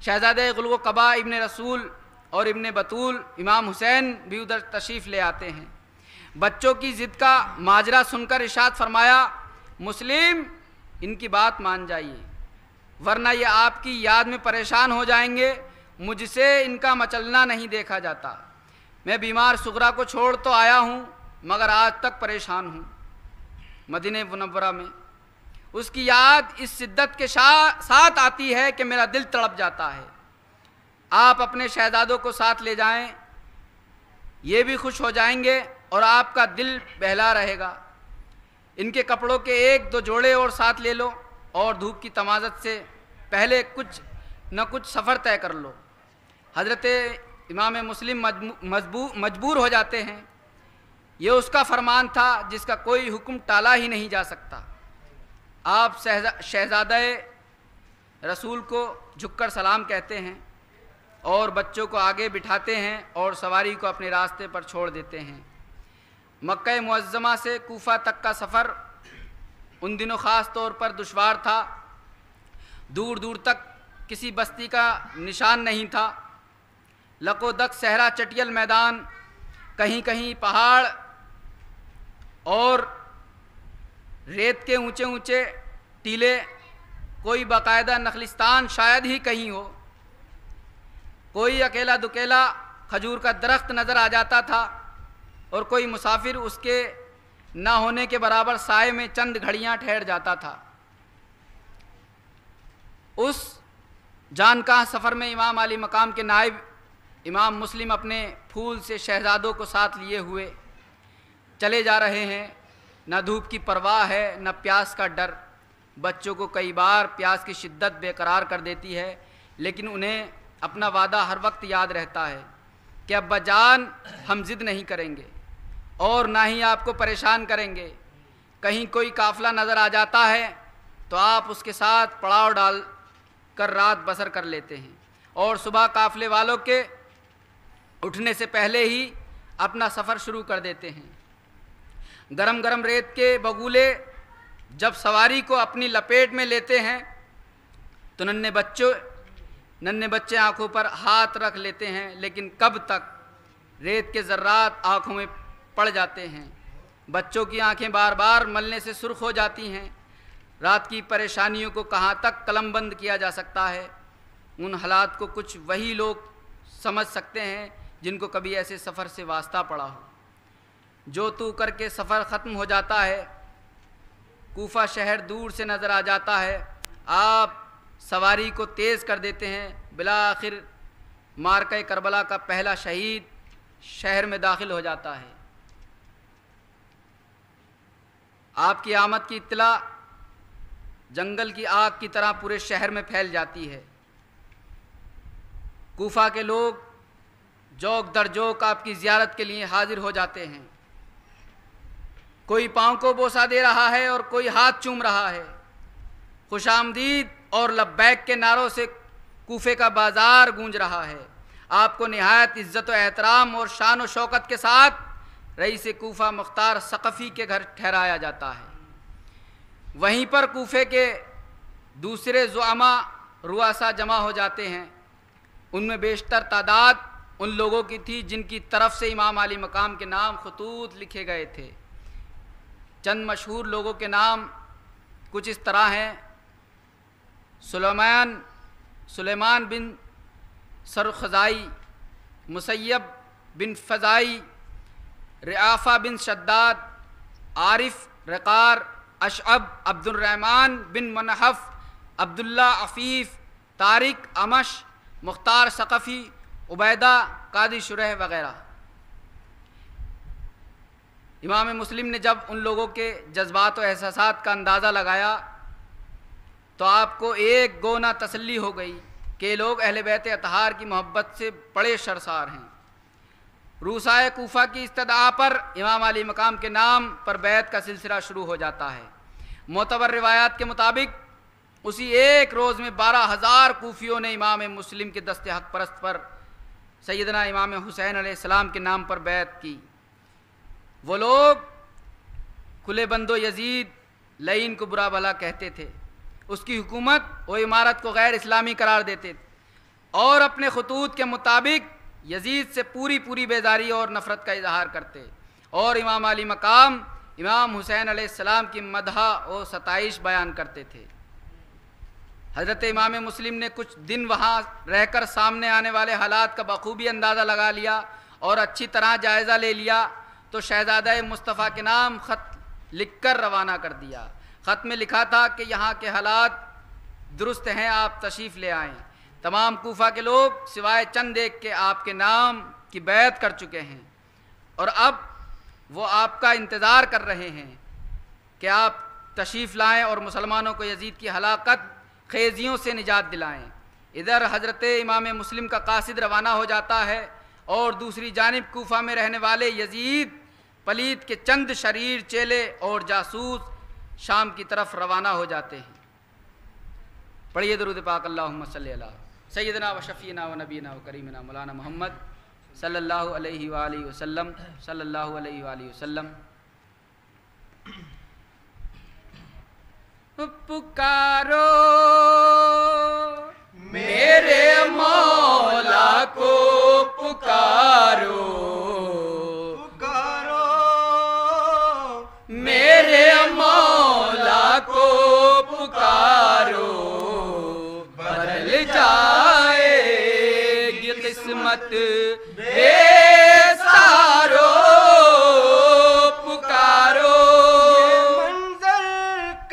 शहजादे गुल कबा इब्ने रसूल और इब्ने बतूल इमाम हुसैन भी उधर तशरीफ़ ले आते हैं। बच्चों की ज़िद का माजरा सुनकर इरशाद फरमाया, मुस्लिम इनकी बात मान जाइए वरना ये आपकी याद में परेशान हो जाएंगे, मुझसे इनका मचलना नहीं देखा जाता। मैं बीमार सुगरा को छोड़ तो आया हूँ मगर आज तक परेशान हूँ। मदीने मुनव्वरा में उसकी याद इस शिद्दत के साथ आती है कि मेरा दिल तड़प जाता है। आप अपने शहजादों को साथ ले जाएं, ये भी खुश हो जाएंगे और आपका दिल बहला रहेगा। इनके कपड़ों के एक दो जोड़े और साथ ले लो और धूप की तमाज़त से पहले कुछ न कुछ सफ़र तय कर लो। हज़रत इमाम मुस्लिम मजबूर हो जाते हैं। ये उसका फरमान था जिसका कोई हुक्म टाला ही नहीं जा सकता। आप शहज़ादे रसूल को झुककर सलाम कहते हैं और बच्चों को आगे बिठाते हैं और सवारी को अपने रास्ते पर छोड़ देते हैं। मक्का मुअज़्ज़मा से कूफा तक का सफ़र उन दिनों ख़ास तौर पर दुश्वार था। दूर दूर तक किसी बस्ती का निशान नहीं था। लकोदक सहरा चटियल मैदान, कहीं कहीं पहाड़ और रेत के ऊंचे ऊंचे टीले, कोई बाकायदा नखलिस्तान शायद ही कहीं हो। कोई अकेला दुकेला खजूर का दरख्त नज़र आ जाता था और कोई मुसाफिर उसके ना होने के बराबर साए में चंद घड़ियां ठहर जाता था। उस जानकाह सफ़र में इमाम आली मकाम के नायब इमाम मुस्लिम अपने फूल से शहजादों को साथ लिए हुए चले जा रहे हैं। न धूप की परवाह है न प्यास का डर। बच्चों को कई बार प्यास की शिद्दत बेकरार कर देती है, लेकिन उन्हें अपना वादा हर वक्त याद रहता है कि अब्बा जान हम ज़िद नहीं करेंगे और ना ही आपको परेशान करेंगे। कहीं कोई काफ़िला नज़र आ जाता है तो आप उसके साथ पड़ाव डाल कर रात बसर कर लेते हैं और सुबह काफ़िले वालों के उठने से पहले ही अपना सफ़र शुरू कर देते हैं। गरम गरम रेत के बगुले जब सवारी को अपनी लपेट में लेते हैं तो नन्हे बच्चे आँखों पर हाथ रख लेते हैं, लेकिन कब तक? रेत के ज़र्रात आँखों में पड़ जाते हैं। बच्चों की आंखें बार बार मलने से सुर्ख हो जाती हैं। रात की परेशानियों को कहाँ तक कलमबंद किया जा सकता है? उन हालात को कुछ वही लोग समझ सकते हैं जिनको कभी ऐसे सफ़र से वास्ता पड़ा हो। जो तू करके सफ़र ख़त्म हो जाता है, कूफा शहर दूर से नज़र आ जाता है। आप सवारी को तेज़ कर देते हैं। बिलाखिर मार्का करबला का पहला शहीद शहर में दाखिल हो जाता है। आपकी आमद की इत्तला जंगल की आग की तरह पूरे शहर में फैल जाती है। कूफा के लोग जोक दर जोक आपकी ज़ियारत के लिए हाजिर हो जाते हैं। कोई पाँव को बोसा दे रहा है और कोई हाथ चूम रहा है। खुशामदीद और लब्बैक के नारों से कूफे का बाज़ार गूंज रहा है। आपको निहायत इज़्ज़त व एहतराम और शान व शौकत के साथ रईस कूफा मुख्तार सकफ़ी के घर ठहराया जाता है। वहीं पर कूफे के दूसरे ज़ुआमा रुआसा जमा हो जाते हैं। उनमें बेशतर तादाद उन लोगों की थी जिनकी तरफ से इमाम अली मकाम के नाम खतूत लिखे गए थे। चंद मशहूर लोगों के नाम कुछ इस तरह हैं: सुलेमान बिन सरखज़ाई, मुसैयब बिन फ़ज़ाई, रिआफ़ा बिन शद्दाद, आरिफ रकार, अशअब अब्दुर्रहमान बिन मनहफ़, अब्दुल्ला अफ़ीफ़, तारिक अमश, मुख्तार सकफ़ी, उबैदा कादी शुरह वग़ैरह। इमाम मुस्लिम ने जब उन लोगों के जज्बात व एहसासात का अंदाज़ा लगाया तो आपको एक गोना तसल्ली हो गई कि ये लोग अहले बैत अतहार की मोहब्बत से बड़े शर्सार हैं। रूसाए कूफा की इस्तदा पर इमाम अली मकाम के नाम पर बैत का सिलसिला शुरू हो जाता है। मोतबर रिवायात के मुताबिक उसी एक रोज़ में 12,000 कूफियों ने इमाम मुस्लिम के दस्ते हक परस्त पर सैयदना इमाम हुसैन अलैहिस्सलाम के नाम पर बैत की। वो लोग खुले बंदो यजीद लईन को बुरा भला कहते थे, उसकी हुकूमत व इमारत को गैर इस्लामी करार देते थे और अपने खतूत के मुताबिक यजीद से पूरी बेदारी और नफ़रत का इजहार करते और इमाम अली मकाम इमाम हुसैन अलैहिस्सलाम की मदहा और सताइश बयान करते थे। हज़रत इमाम मुस्लिम ने कुछ दिन वहाँ रहकर सामने आने वाले हालात का बखूबी अंदाज़ा लगा लिया और अच्छी तरह जायज़ा ले लिया तो शहज़ादा मुस्तफ़ा के नाम ख़त लिखकर रवाना कर दिया। ख़त में लिखा था कि यहाँ के हालात दुरुस्त हैं, आप तशरीफ़ ले आएँ। तमाम कूफा के लोग सिवाय चंद एक के आपके नाम की बैत कर चुके हैं और अब वो आपका इंतज़ार कर रहे हैं कि आप तशरीफ़ लाएँ और मुसलमानों को यजीद की हलाकत खेजियों से निजात दिलाएँ। इधर हज़रत इमाम मुस्लिम का कासिद रवाना हो जाता है और दूसरी जानिब कूफा में रहने वाले यजीद पलीद के चंद शरीर चेले और जासूस शाम की तरफ रवाना हो जाते हैं। पढ़िए दरूद पाक अल्लाहुम्मा सल्ली अला सय्यदना व शफ़ीना व नबीना व करीमना मौलाना मोहम्मद सल्लल्लाहु अलैहि वसल्लम सल्लल्लाहु अलैहि वसल्लम। पुकारो मेरे मौला को पुकारो, पुकारो मेरे मौला को पुकारो, बदल जाएगी किस्मत बेसारो, पुकारो मंजर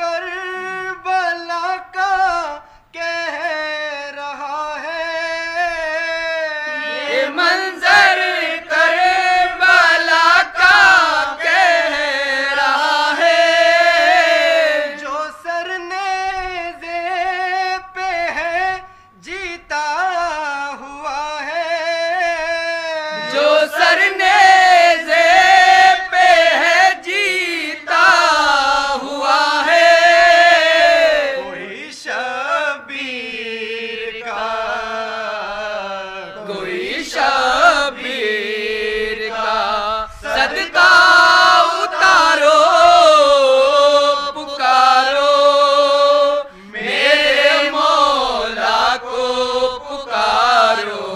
करबला का कह रहा है, ये मंजर करबला का कह रहा है, जो सरनेज़े पे है जीता हुआ है, जो सरनेज़े पे है जीता हुआ है, कोई शबीर का, कोई शबीर का सदका उतारो, पुकारो मेरे मौला को पुकारो,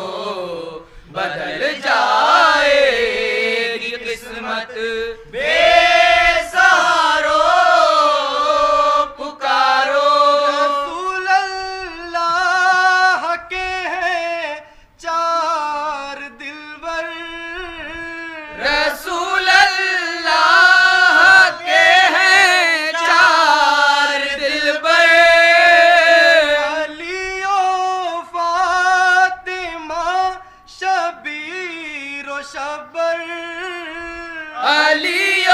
बदल जाएगी किस्मत बेसहारो, पुकारो रसूल अल्लाह के हैं चार दिलबर, रसूल अल्लाह के हैं चार दिलबर, अली ओ फातिमा शबीर ओ शबर, अली ओ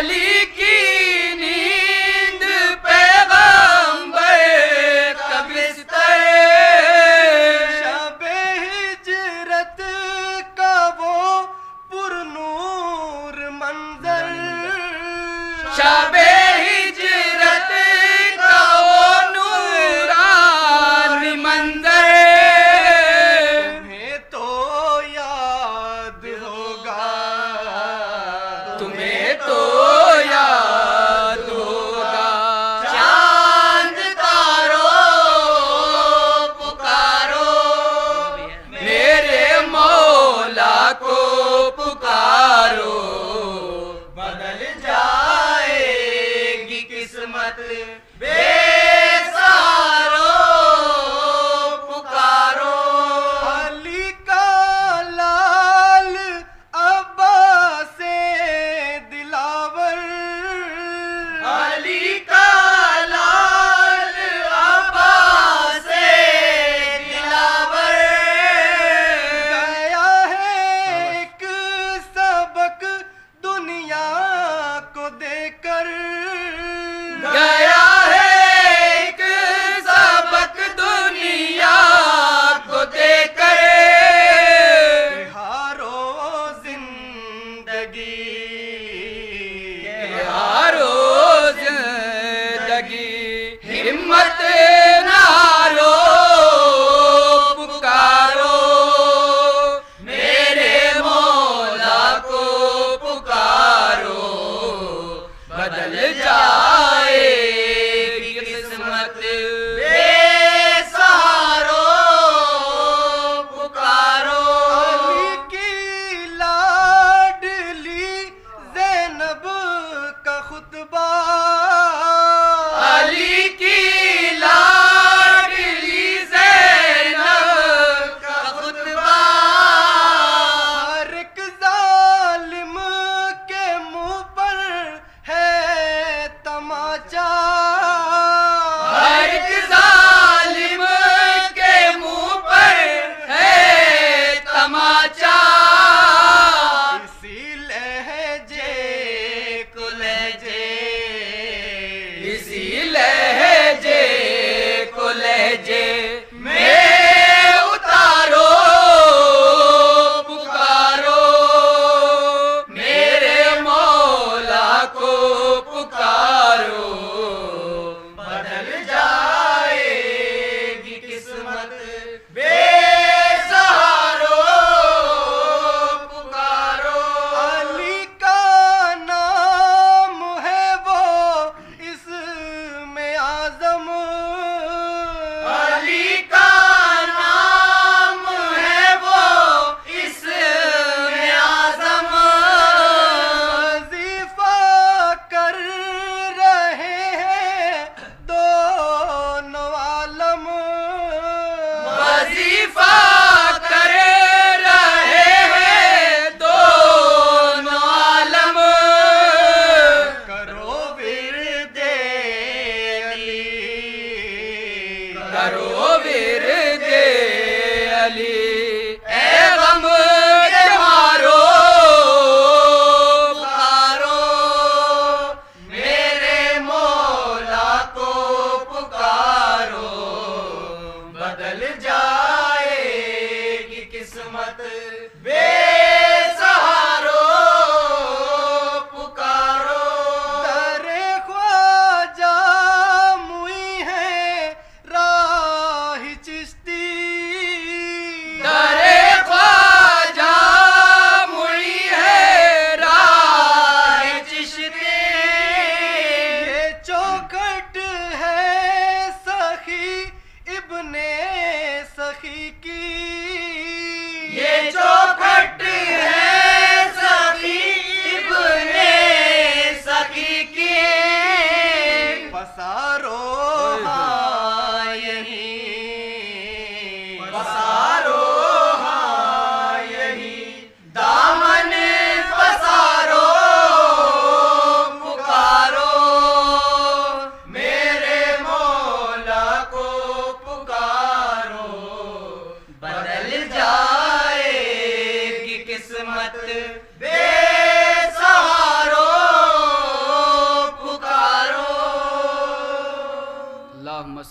अली की नींद पैगंबर का बिस्तर, शबे हिजरत का वो पुरनूर मंजर, शबे हिजरत का वो नूरानी मंजर, तुम्हें तो याद होगा, तुम्हें तो याद होगा। चांद तारो पुकारो, मेरे मौला को पुकारो, बदल जाएगी किस्मत बेसहारो, पुकारो। अली का लाल अब्बास से दिलावर,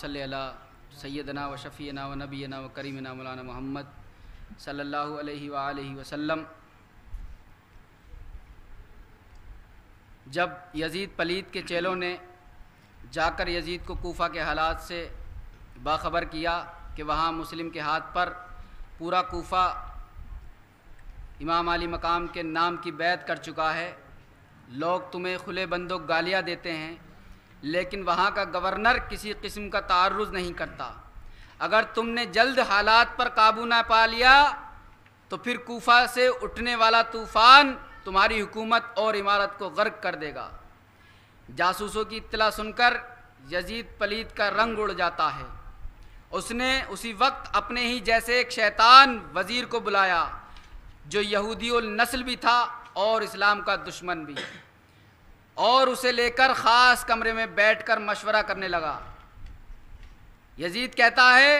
सल्लि अला सय्यदना व शफ़ीना व नबीना व करीमना मौलाना मोहम्मद सल्लल्लाहु अलैहि व आलिहि वसल्लम। जब यजीद पलीद के चेलों ने जाकर यजीद को कूफ़ा के हालात से बाखबर किया कि वहाँ मुस्लिम के हाथ पर पूरा कूफ़ा इमाम अली मकाम के नाम की बैत कर चुका है, लोग तुम्हें खुले बंदूक गालियाँ देते हैं, लेकिन वहाँ का गवर्नर किसी किस्म का तारुज़ नहीं करता। अगर तुमने जल्द हालात पर काबू ना पा लिया तो फिर कूफ़ा से उठने वाला तूफ़ान तुम्हारी हुकूमत और इमारत को गर्क कर देगा। जासूसों की इत्तला सुनकर यजीद पलीद का रंग उड़ जाता है। उसने उसी वक्त अपने ही जैसे एक शैतान वज़ीर को बुलाया जो यहूदियों नस्ल भी था और इस्लाम का दुश्मन भी, और उसे लेकर ख़ास कमरे में बैठकर मशवरा करने लगा। यजीद कहता है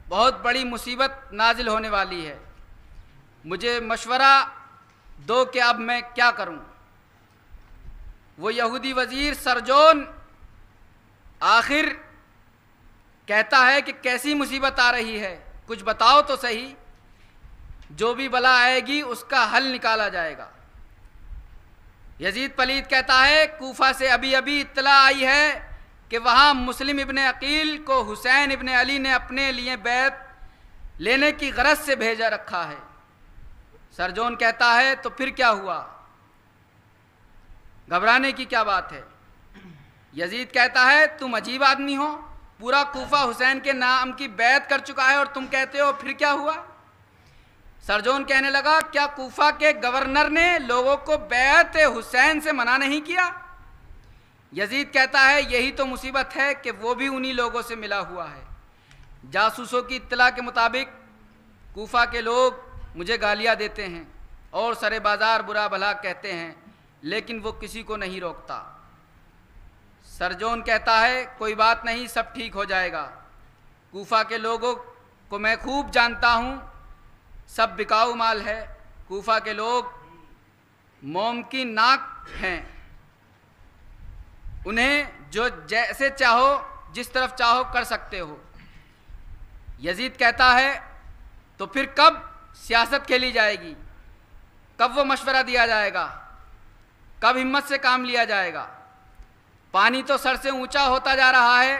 बहुत बड़ी मुसीबत नाजिल होने वाली है, मुझे मशवरा दो कि अब मैं क्या करूं। वो यहूदी वज़ीर सरजोन आखिर कहता है कि कैसी मुसीबत आ रही है, कुछ बताओ तो सही, जो भी बला आएगी उसका हल निकाला जाएगा। यजीद पलीद कहता है कूफा से अभी अभी इत्तला आई है कि वहाँ मुस्लिम इब्न अकील को हुसैन इब्न अली ने अपने लिए बैत लेने की गरज से भेजा रखा है। सरजोन कहता है तो फिर क्या हुआ, घबराने की क्या बात है। यजीद कहता है तुम अजीब आदमी हो, पूरा कूफा हुसैन के नाम की बैत कर चुका है और तुम कहते हो फिर क्या हुआ। सरजोन कहने लगा क्या कूफा के गवर्नर ने लोगों को बैत हुसैन से मना नहीं किया। यजीद कहता है यही तो मुसीबत है कि वो भी उन्हीं लोगों से मिला हुआ है। जासूसों की इत्तला के मुताबिक कूफा के लोग मुझे गालियाँ देते हैं और सरे बाज़ार बुरा भला कहते हैं, लेकिन वो किसी को नहीं रोकता। सरजोन कहता है कोई बात नहीं, सब ठीक हो जाएगा। कूफा के लोगों को मैं खूब जानता हूँ, सब बिकाऊ माल है। कूफा के लोग मोम की नाक हैं, उन्हें जो जैसे चाहो जिस तरफ चाहो कर सकते हो। यजीद कहता है तो फिर कब सियासत खेली जाएगी, कब वो मशवरा दिया जाएगा, कब हिम्मत से काम लिया जाएगा। पानी तो सर से ऊंचा होता जा रहा है,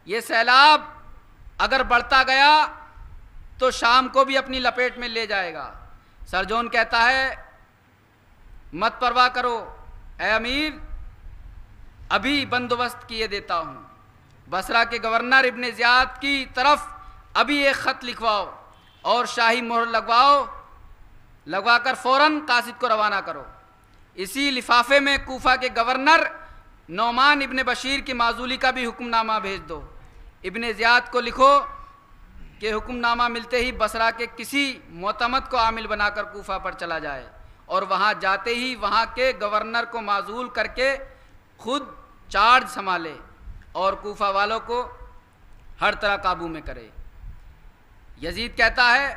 ये सैलाब अगर बढ़ता गया तो शाम को भी अपनी लपेट में ले जाएगा। सरजोन कहता है मत परवाह करो ए अमीर, अभी बंदोबस्त किए देता हूँ। बसरा के गवर्नर इब्न ज़ियाद की तरफ अभी एक ख़त लिखवाओ और शाही मोहर लगवाकर फ़ौरन कासिद को रवाना करो। इसी लिफाफे में कूफा के गवर्नर नौमान इब्न बशीर की माजूली का भी हुक्मनामा भेज दो। इब्न ज़ियाद को लिखो कि हुक्मनामा मिलते ही बसरा के किसी मोतमद को आमिल बनाकर कूफा पर चला जाए और वहाँ जाते ही वहाँ के गवर्नर को माजूल करके खुद चार्ज संभाले और कूफा वालों को हर तरह काबू में करे। यजीद कहता है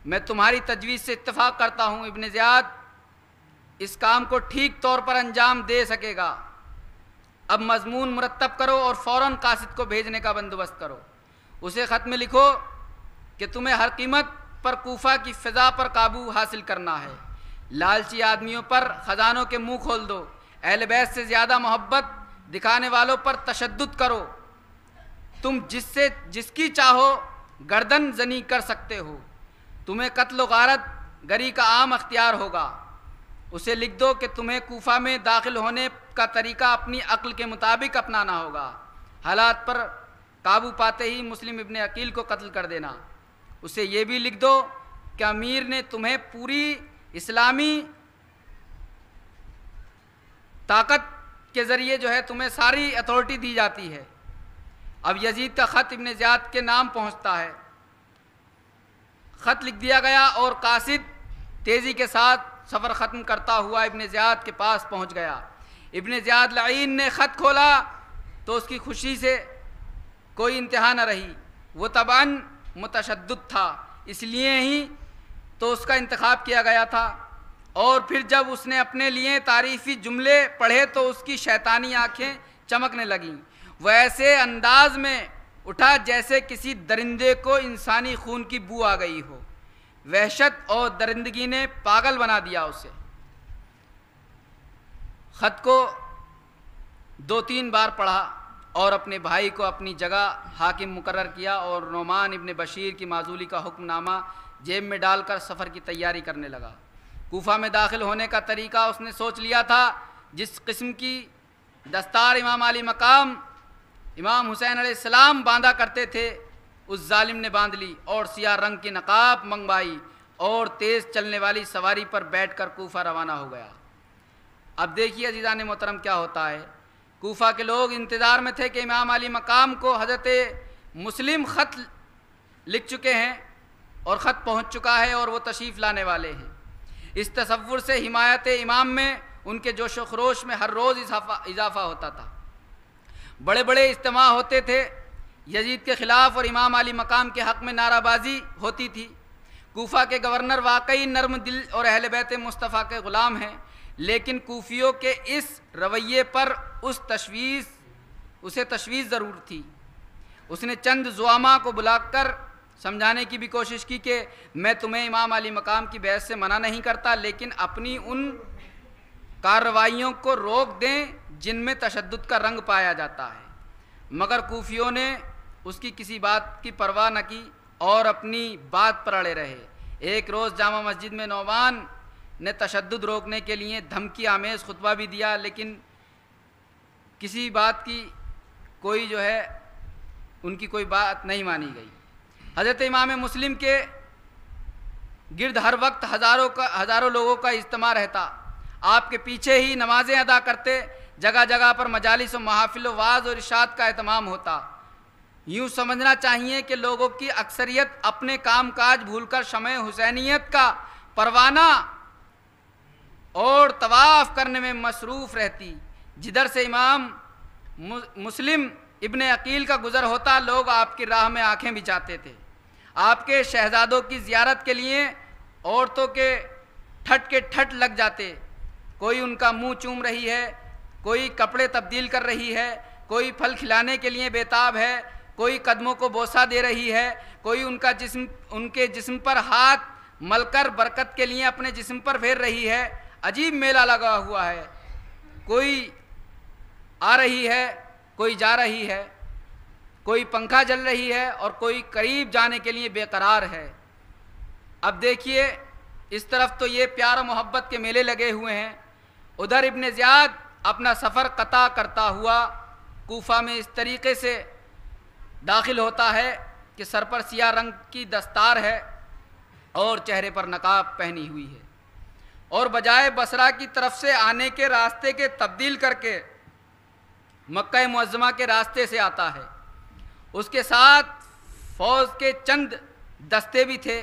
मैं तुम्हारी तजवीज़ से इत्तेफाक करता हूँ, इब्न ज़ियाद इस काम को ठीक तौर पर अंजाम दे सकेगा। अब मजमून मुरतब करो और फ़ौरन कासिद को भेजने का बंदोबस्त करो। उसे ख़त में लिखो कि तुम्हें हर कीमत पर कूफा की फ़िज़ा पर काबू हासिल करना है। लालची आदमियों पर ख़जानों के मुँह खोल दो। अहले बैत से ज़्यादा मोहब्बत दिखाने वालों पर तशद्दुद करो। तुम जिसकी चाहो गर्दन जनी कर सकते हो। तुम्हें कत्ल गारत गरी का आम अख्तियार होगा। उसे लिख दो कि तुम्हें कूफा में दाखिल होने का तरीका अपनी अक्ल के मुताबिक अपनाना होगा। हालात पर काबू पाते ही मुस्लिम इब्न अकील को कत्ल कर देना। उसे ये भी लिख दो कि अमीर ने तुम्हें पूरी इस्लामी ताकत के ज़रिए जो है तुम्हें सारी अथॉरिटी दी जाती है। अब यजीद का ख़त इब्न ज़ियाद के नाम पहुँचता है। ख़त लिख दिया गया और कासिद तेज़ी के साथ सफ़र ख़त्म करता हुआ इब्न ज़ियाद के पास पहुँच गया। इब्न ज़ियाद लईन ने ख़त खोला तो उसकी खुशी से कोई इंतहा न रही। वो तबान मुतशद्दिद था, इसलिए ही तो उसका इंतखाब किया गया था। और फिर जब उसने अपने लिए तारीफ़ी जुमले पढ़े तो उसकी शैतानी आँखें चमकने लगीं। वह ऐसे अंदाज में उठा जैसे किसी दरिंदे को इंसानी खून की बू आ गई हो। वहशत और दरिंदगी ने पागल बना दिया उसे। ख़त को 2-3 बार पढ़ा और अपने भाई को अपनी जगह हाकिम मुकर्रर किया और नोमान इब्न बशीर की माजूली का हुक्मनामा जेब में डालकर सफ़र की तैयारी करने लगा। कूफा में दाखिल होने का तरीका उसने सोच लिया था। जिस किस्म की दस्तार इमाम अली मकाम इमाम हुसैन अलैहिस्सलाम बांधा करते थे उस जालिम ने बांध ली और सियाह रंग की नकाब मंगवाई और तेज़ चलने वाली सवारी पर बैठकर कूफा रवाना हो गया। अब देखिए अजीज़ान मोहतरम क्या होता है। कूफा के लोग इंतज़ार में थे कि इमाम अली मकाम को हज़रत मुस्लिम ख़त लिख चुके हैं और ख़त पहुँच चुका है और वो तशरीफ़ लाने वाले हैं। इस तसव्वुर से हिमायत इमाम में उनके जोश व खरोश में हर रोज़ इजाफ़ा होता था। बड़े बड़े इज्तिमा होते थे। यजीद के ख़िलाफ़ और इमाम अली मकाम के हक़ में नाराबाजी होती थी। कूफा के गवर्नर वाकई नर्म दिल और अहले बैत मुस्तफ़ा के ग़ुलाम हैं, लेकिन कूफियों के इस रवैये पर उसे तशवीश ज़रूर थी। उसने चंद ज़ुआमा को बुलाकर समझाने की भी कोशिश की कि मैं तुम्हें इमाम अली मकाम की बहस से मना नहीं करता, लेकिन अपनी उन कार्रवाइयों को रोक दें जिनमें तशद्दुद का रंग पाया जाता है। मगर कूफियों ने उसकी किसी बात की परवाह न की और अपनी बात पर अड़े रहे। एक रोज़ जामा मस्जिद में नौमान ने तशद्दुद रोकने के लिए धमकी आमेज़ खुतबा भी दिया, लेकिन किसी बात की कोई जो है उनकी कोई बात नहीं मानी गई। हज़रत इमाम मुस्लिम के गिर्द हर वक्त हज़ारों लोगों का इज्तिमा रहता। आपके पीछे ही नमाज़ें अदा करते। जगह जगह पर मजालिस व महफ़िल वाज़ और इरशाद का एहतमाम होता। यूँ समझना चाहिए कि लोगों की अक्सरियत अपने काम काज भूलकर शमए हुसैनियत का परवाना और तवाफ़ करने में मसरूफ़ रहती। जिधर से इमाम मुस्लिम इब्ने अकील का गुज़र होता, लोग आपकी राह में आँखें बिछाते थे। आपके शहज़ादों की ज़ियारत के लिए औरतों के ठट लग जाते। कोई उनका मुंह चूम रही है, कोई कपड़े तब्दील कर रही है, कोई फल खिलाने के लिए बेताब है, कोई कदमों को बोसा दे रही है, कोई उनके जिस्म पर हाथ मलकर बरकत के लिए अपने जिस्म पर फेर रही है। अजीब मेला लगा हुआ है। कोई आ रही है, कोई जा रही है, कोई पंखा जल रही है और कोई करीब जाने के लिए बेकरार है। अब देखिए इस तरफ तो ये प्यार और मोहब्बत के मेले लगे हुए हैं, उधर इब्ने ज़ियाद अपना सफ़र कता करता हुआ कूफा में इस तरीक़े से दाखिल होता है कि सर पर सियाह रंग की दस्तार है और चेहरे पर नकाब पहनी हुई है और बजाय बसरा की तरफ से आने के रास्ते के तब्दील करके मक्का मुअज़्ज़मा के रास्ते से आता है। उसके साथ फ़ौज के चंद दस्ते भी थे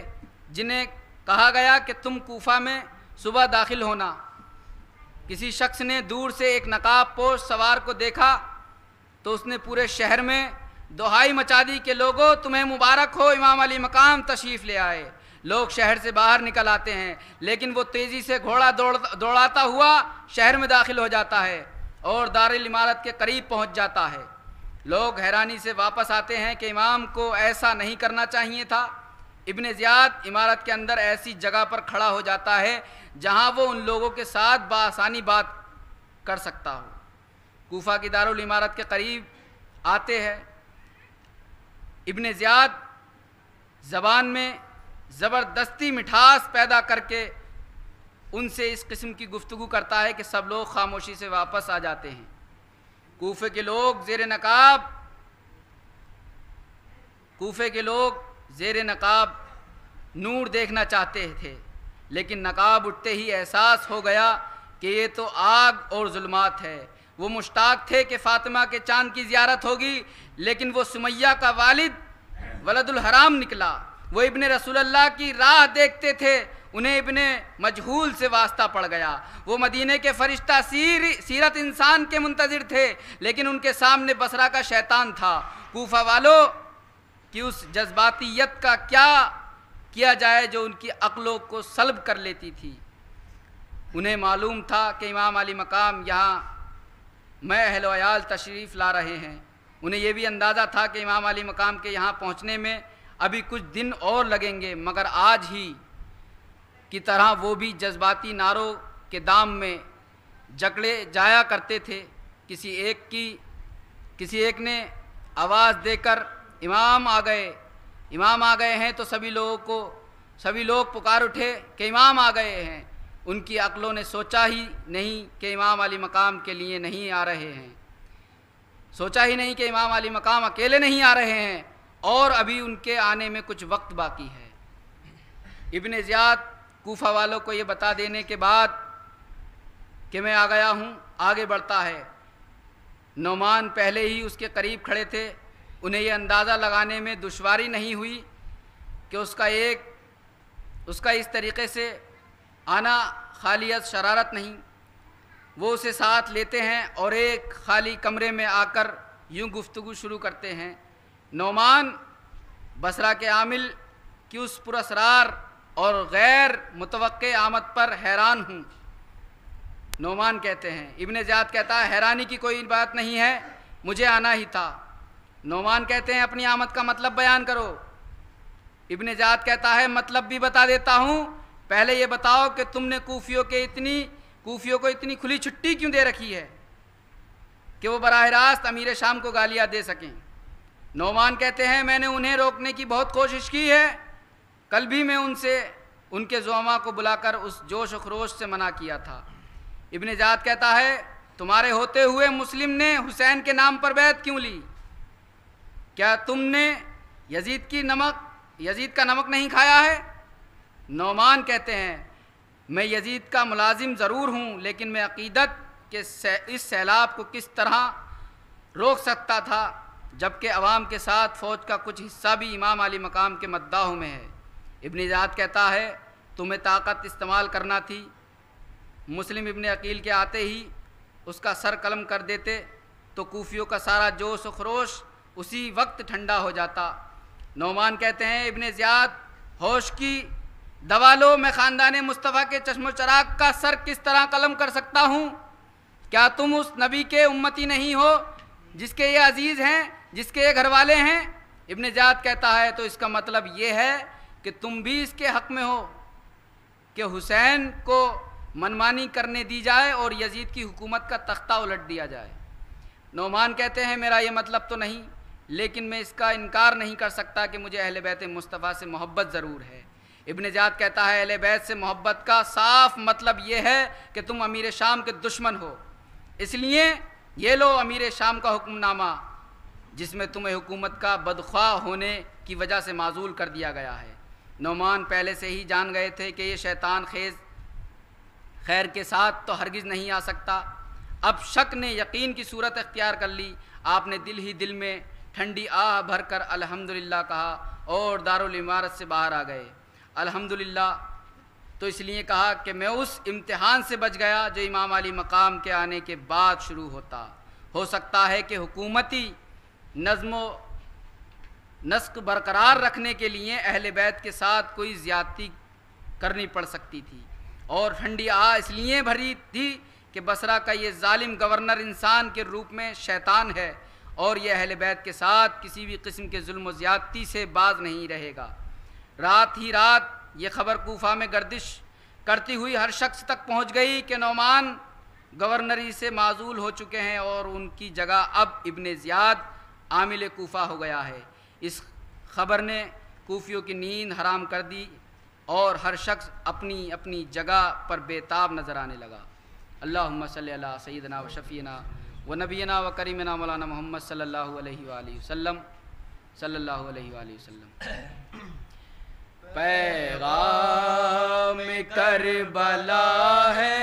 जिन्हें कहा गया कि तुम कूफा में सुबह दाखिल होना। किसी शख्स ने दूर से एक नकाब पोश सवार को देखा तो उसने पूरे शहर में दुहाई मचा दी कि लोगों तुम्हें मुबारक हो, इमाम अली मकाम तशरीफ़ ले आए। लोग शहर से बाहर निकल आते हैं, लेकिन वो तेज़ी से घोड़ा दौड़ाता हुआ शहर में दाखिल हो जाता है और दारुल इमारत के करीब पहुंच जाता है। लोग हैरानी से वापस आते हैं कि इमाम को ऐसा नहीं करना चाहिए था। इब्ने ज़ियाद इमारत के अंदर ऐसी जगह पर खड़ा हो जाता है जहां वो उन लोगों के साथ बासानी बात कर सकता हो। कूफा की दारुल इमारत के करीब आते हैं। इब्ने ज़ियाद ज़बान में ज़बरदस्ती मिठास पैदा करके उनसे इस किस्म की गुफ्तगू करता है कि सब लोग खामोशी से वापस आ जाते हैं। कूफे के लोग ज़ेर नकाब नूर देखना चाहते थे, लेकिन नकाब उठते ही एहसास हो गया कि ये तो आग और जुल्मात है। वो मुश्ताक थे कि फ़ातिमा के चांद की ज़ियारत होगी, लेकिन वो सुमैया का वालिद वलदुल हराम निकला। वो इब्ने रसूलल्लाह की राह देखते थे, उन्हें इब्ने मजहूल से वास्ता पड़ गया। वो मदीने के फरिश्ता सीरत इंसान के मुंतज़िर थे, लेकिन उनके सामने बसरा का शैतान था। कूफा वालों कि उस जज्बातियत का क्या किया जाए जो उनकी अक्लों को सल्ब कर लेती थी। उन्हें मालूम था कि इमाम अली मकाम यहाँ मैं अहल व अयाल तशरीफ़ ला रहे हैं उन्हें ये भी अंदाज़ा था कि इमाम अली मकाम के यहाँ पहुँचने में अभी कुछ दिन और लगेंगे, मगर आज ही की तरह वो भी जज्बाती नारों के दाम में जकड़े जाया करते थे। किसी एक ने आवाज़ देकर इमाम आ गए हैं तो सभी लोग पुकार उठे कि इमाम आ गए हैं। उनकी अक्लों ने सोचा ही नहीं कि इमाम अली मकाम के लिए नहीं आ रहे हैं, सोचा ही नहीं कि इमाम अली मकाम अकेले नहीं आ रहे हैं और अभी उनके आने में कुछ वक्त बाकी है। इब्ने ज़ियाद कूफा वालों को ये बता देने के बाद कि मैं आ गया हूँ, आगे बढ़ता है। नौमान पहले ही उसके करीब खड़े थे। उन्हें यह अंदाज़ा लगाने में दुश्वारी नहीं हुई कि उसका इस तरीक़े से आना खालियत शरारत नहीं। वो उसे साथ लेते हैं और एक खाली कमरे में आकर यूं गुफ्तगू शुरू करते हैं। नौमान, बसरा के आमिल की उस पुरअसरार और गैर मुतवक्के आमद पर हैरान हूँ। नौमान कहते हैं, इब्ने ज़ियाद कहता है हैरानी की कोई बात नहीं है, मुझे आना ही था। नौमान कहते हैं अपनी आमद का मतलब बयान करो। इब्ने ज़ियाद कहता है मतलब भी बता देता हूँ, पहले ये बताओ कि तुमने कूफियों को इतनी खुली छुट्टी क्यों दे रखी है कि वो बराह रास्त अमीर शाम को गालियाँ दे सकें। नौमान कहते हैं मैंने उन्हें रोकने की बहुत कोशिश की है, कल भी मैं उनके ज़ुअमा को बुलाकर उस जोश व खरोश से मना किया था। इब्ने ज़ियाद कहता है तुम्हारे होते हुए मुस्लिम ने हुसैन के नाम पर बैत क्यों ली? क्या तुमने यजीद का नमक नहीं खाया है? नौमान कहते हैं मैं यजीद का मुलाजिम ज़रूर हूँ, लेकिन मैं अक़ीदत के इस सैलाब को किस तरह रोक सकता था जबकि अवाम के साथ फ़ौज का कुछ हिस्सा भी इमाम अली मकाम के मद्दाहों में है। इब्ने ज़ियाद कहता है तुम्हें ताकत इस्तेमाल करना थी, मुस्लिम इब्ने अकील के आते ही उसका सर कलम कर देते तो कूफियों का सारा जोश व खरोश उसी वक्त ठंडा हो जाता। नौमान कहते हैं इब्ने ज़ियाद होश की दवा लो, मैं ख़ानदान मुस्तफ़ा के चश्मो चराग का सर किस तरह कलम कर सकता हूँ? क्या तुम उस नबी के उम्मती नहीं हो जिसके ये अजीज़ हैं, जिसके ये घर वाले हैं? इब्ने ज़ियाद कहता है तो इसका मतलब ये है कि तुम भी इसके हक़ में हो कि हुसैन को मनमानी करने दी जाए और यजीद की हुकूमत का तख्ता उलट दिया जाए। नौमान कहते हैं मेरा ये मतलब तो नहीं, लेकिन मैं इसका इनकार नहीं कर सकता कि मुझे अहले बैत मुस्तफ़ा से मोहब्बत ज़रूर है। इब्ने ज़ियाद कहता है अहले बैत से मोहब्बत का साफ मतलब ये है कि तुम अमीर शाम के दुश्मन हो, इसलिए ये लो अमीर शाम का हुक्मनामा जिसमें तुम्हें हुकूमत का बदख्वाह होने की वजह से माजूल कर दिया गया है। नौमान पहले से ही जान गए थे कि ये शैतान खेज़ खैर के साथ तो हरगिज़ नहीं आ सकता। अब शक ने यकीन की सूरत अख्तियार कर ली। आपने दिल ही दिल में ठंडी आह भर कर अल्हम्दुलिल्लाह कहा और दारुल इमारत से बाहर आ गए। अल्हम्दुलिल्लाह तो इसलिए कहा कि मैं उस इम्तिहान से बच गया जो इमाम अली मकाम के आने के बाद शुरू होता। हो सकता है कि हुकूमती नज़्म नस्क बरकरार रखने के लिए अहले बैत के साथ कोई ज़्यादती करनी पड़ सकती थी और ठंडी आह इसलिए भरी थी कि बसरा का ये जालिम गवर्नर इंसान के रूप में शैतान है और यह अहले बैत के साथ किसी भी किस्म के जुल्म व ज़्यादती से बाज नहीं रहेगा। रात ही रात ये खबर कूफा में गर्दिश करती हुई हर शख्स तक पहुंच गई कि नौमान गवर्नरी से माजूल हो चुके हैं और उनकी जगह अब इब्ने ज़ियाद आमिल कूफा हो गया है। इस खबर ने कूफियों की नींद हराम कर दी और हर शख्स अपनी अपनी जगह पर बेताब नज़र आने लगा। अल्लाहुम्मा सल्ली अला सय्यिदना व शफ़ीना व नबीना व करीमना मौलाना मोहम्मद सल्लल्लाहु अलैहि वसल्लम। पैगाम करबला है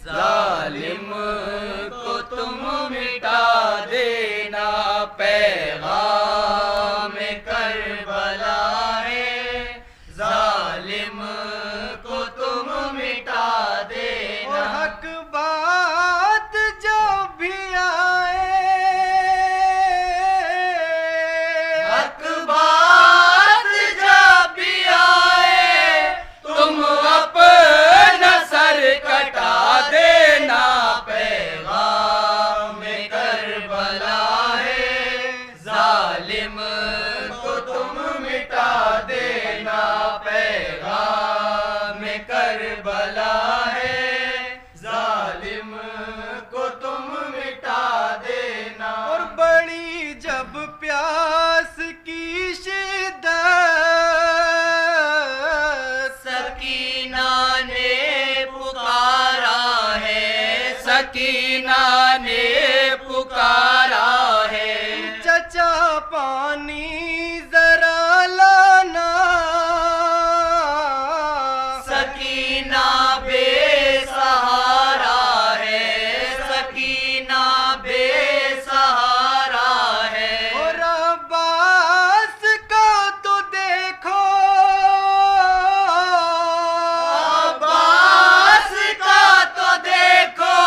जालिम को तुम मिटा देना, पैगाम करबला है जालिम को तुम मिटा देना। और हक बात जो भी आए, हक बात जब भी आए तुम अपना सर कटा देना, सकीना ने पुकारा है। चचा पानी जरा लाना, सकीना बेसहारा है, सकीना बेसहारा है। और अब्बास का तो देखो, अब्बास का तो देखो,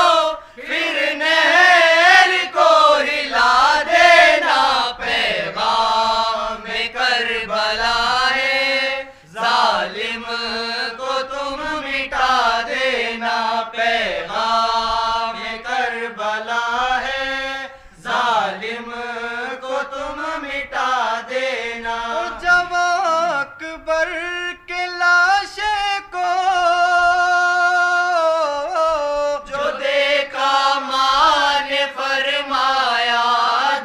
फिर नहर को हिला देना, पैगाम करबला है, जालिम को तुम मिटा देना, पैगाम करबला है, जालिम को तुम मिटा देना। और जवां अकबर के लाशे को जो देखा माँ ने फरमाया,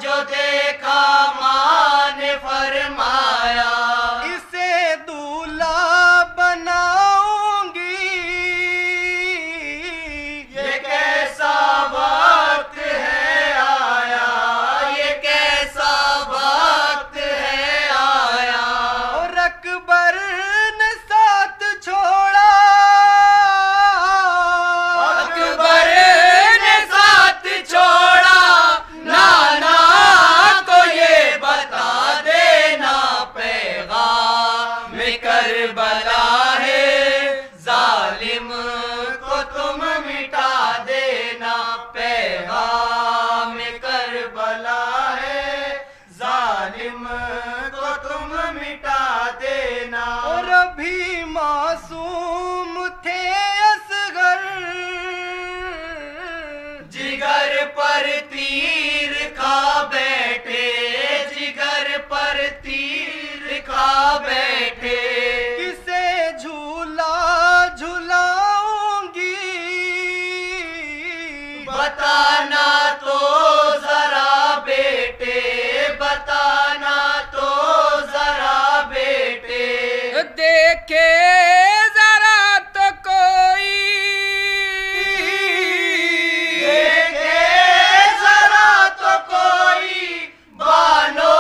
जो देखा माँ ने फरमाया, इसे दूल्हा बनाऊंगी, ये कैसा वक्त है आया, ये कैसा वक्त है आया। और अकबर ने साथ छोड़ा, अकबर ने साथ छोड़ा, नाना को ये बता देना, पैगाम करबला है, जालिम को तुम मिटा देना, पैगाम करबला है, जालिम को तुम मिटा देना। और अभी मासूम थे असगर, जिगर पर तीर खा बैठे, जिगर पर तीर खा बैठे। किसे झूला झुलाऊंगी, बताना तो जरा बेटे, बताना तो जरा बेटे। देखे जरा तो कोई, देखे जरा तो कोई, बानो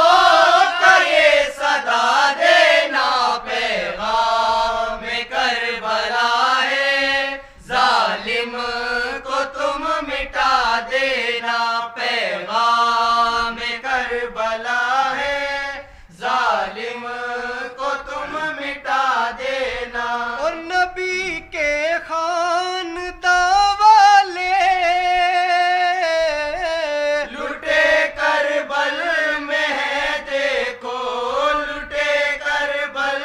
का ये सदा देना, पैगाम करबला है, जालिम को तुम मिटा देना, पैगाम करबला है, जालिम को तुम मिटा देना। और नबी के खानदां वाले लुटे करबल में है देखो, लुटे करबल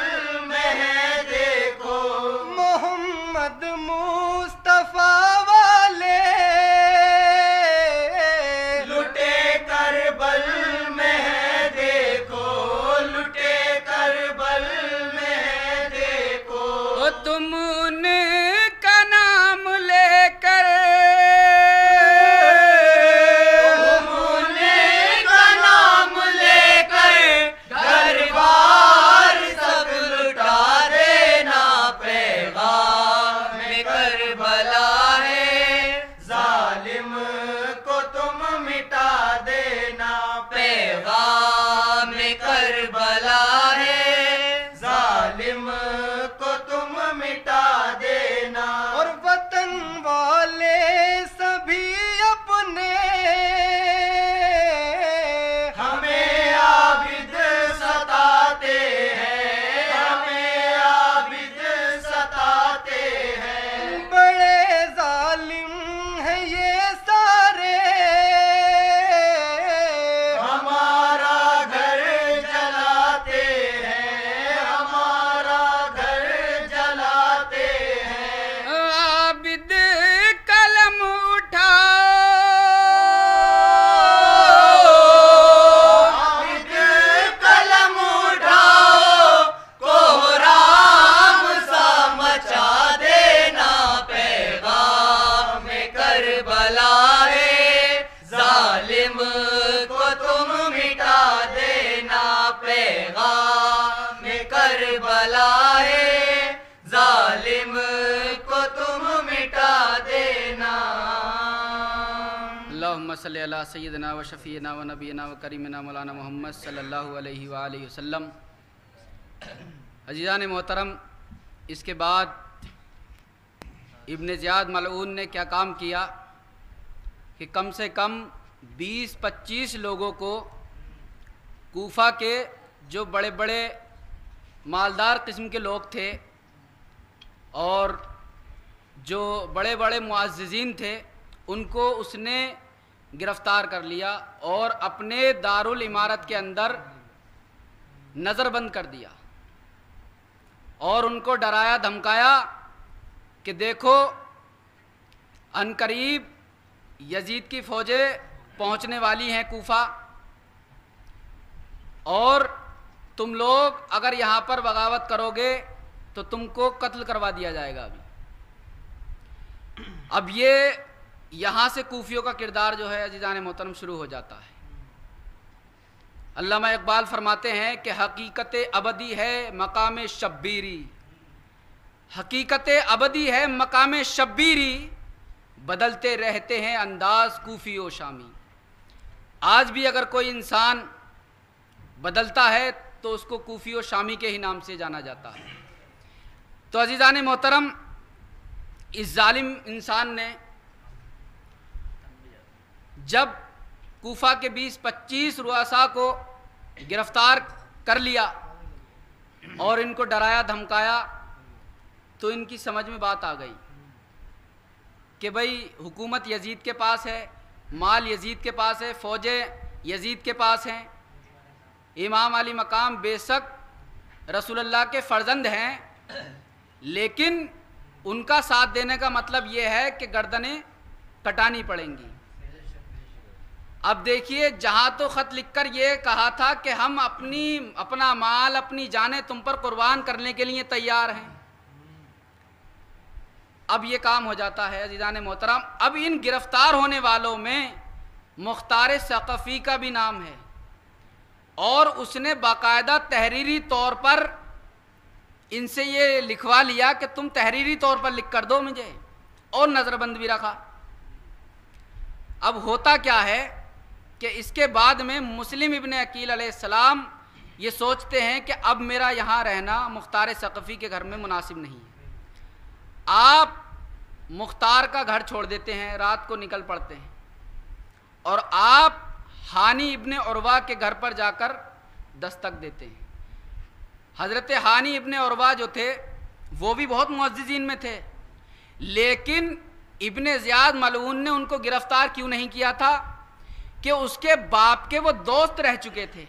में है देखो। मोहम्मद मुस्तफा वाले अल्लाहुम्मा सल्ली अला सय्यिदिना व शफ़ीना व नबीना व करीमिना मौलाना मोहम्मद सल्लल्लाहु अलैहि व आलिहि वसल्लम। अज़ीज़ान मोहतरम, इसके बाद इब्न ज़ियाद मलऊन ने क्या काम किया कि कम से कम 20-25 लोगों को कूफा के जो बड़े बड़े मालदार किस्म के लोग थे और जो बड़े बड़े मुअज़्ज़िज़ीन थे, उनको उसने गिरफ़्तार कर लिया और अपने दारुल इमारत के अंदर नज़रबंद कर दिया और उनको डराया धमकाया कि देखो अनकरीब यजीद की फ़ौजें पहुंचने वाली हैं कूफा, और तुम लोग अगर यहाँ पर बगावत करोगे तो तुमको कत्ल करवा दिया जाएगा। अब ये यहाँ से कूफियों का किरदार जो है अज़ीज़ान मोहतरम शुरू हो जाता है। अल्लामा इकबाल फरमाते हैं कि हकीकत अबदी है मकाम शब्बीरी, हकीकत अबदी है मकाम शब्बीरी, बदलते रहते हैं अंदाज कूफी व शामी। आज भी अगर कोई इंसान बदलता है तो उसको कूफी व शामी के ही नाम से जाना जाता है। तो अज़ीज़ान मोहतरम, इस जालिम इंसान ने जब कूफा के 20-25 रुआसा को गिरफ्तार कर लिया और इनको डराया धमकाया, तो इनकी समझ में बात आ गई कि भाई हुकूमत यजीद के पास है, माल यजीद के पास है, फ़ौजें यजीद के पास हैं। इमाम अली मकाम बेशक रसूलुल्लाह के फ़र्जंद हैं, लेकिन उनका साथ देने का मतलब ये है कि गर्दनें कटानी पड़ेंगी। अब देखिए, जहाँ तो ख़त लिखकर ये कहा था कि हम अपना माल, अपनी जानें तुम पर कुर्बान करने के लिए तैयार हैं, अब ये काम हो जाता है अज़ीज़ान मोहतरम। अब इन गिरफ़्तार होने वालों में मुख्तार सक़फ़ी का भी नाम है और उसने बाकायदा तहरीरी तौर पर इनसे ये लिखवा लिया कि तुम तहरीरी तौर पर लिख कर दो मुझे, और नज़रबंद भी रखा। अब होता क्या है कि इसके बाद में मुस्लिम इब्न अकील अलैहिस्सलाम ये सोचते हैं कि अब मेरा यहाँ रहना मुख्तार सक़फ़ी के घर में मुनासिब नहीं है। आप मुख्तार का घर छोड़ देते हैं, रात को निकल पड़ते हैं और आप हानी इब्न उरवा के घर पर जाकर दस्तक देते हैं। हज़रत हानी इब्न उरवा जो थे वो भी बहुत मुअज़्ज़िज़ीन में थे, लेकिन इब्न ज़ियाद मलऊन ने उनको गिरफ़्तार क्यों नहीं किया था कि उसके बाप के वो दोस्त रह चुके थे,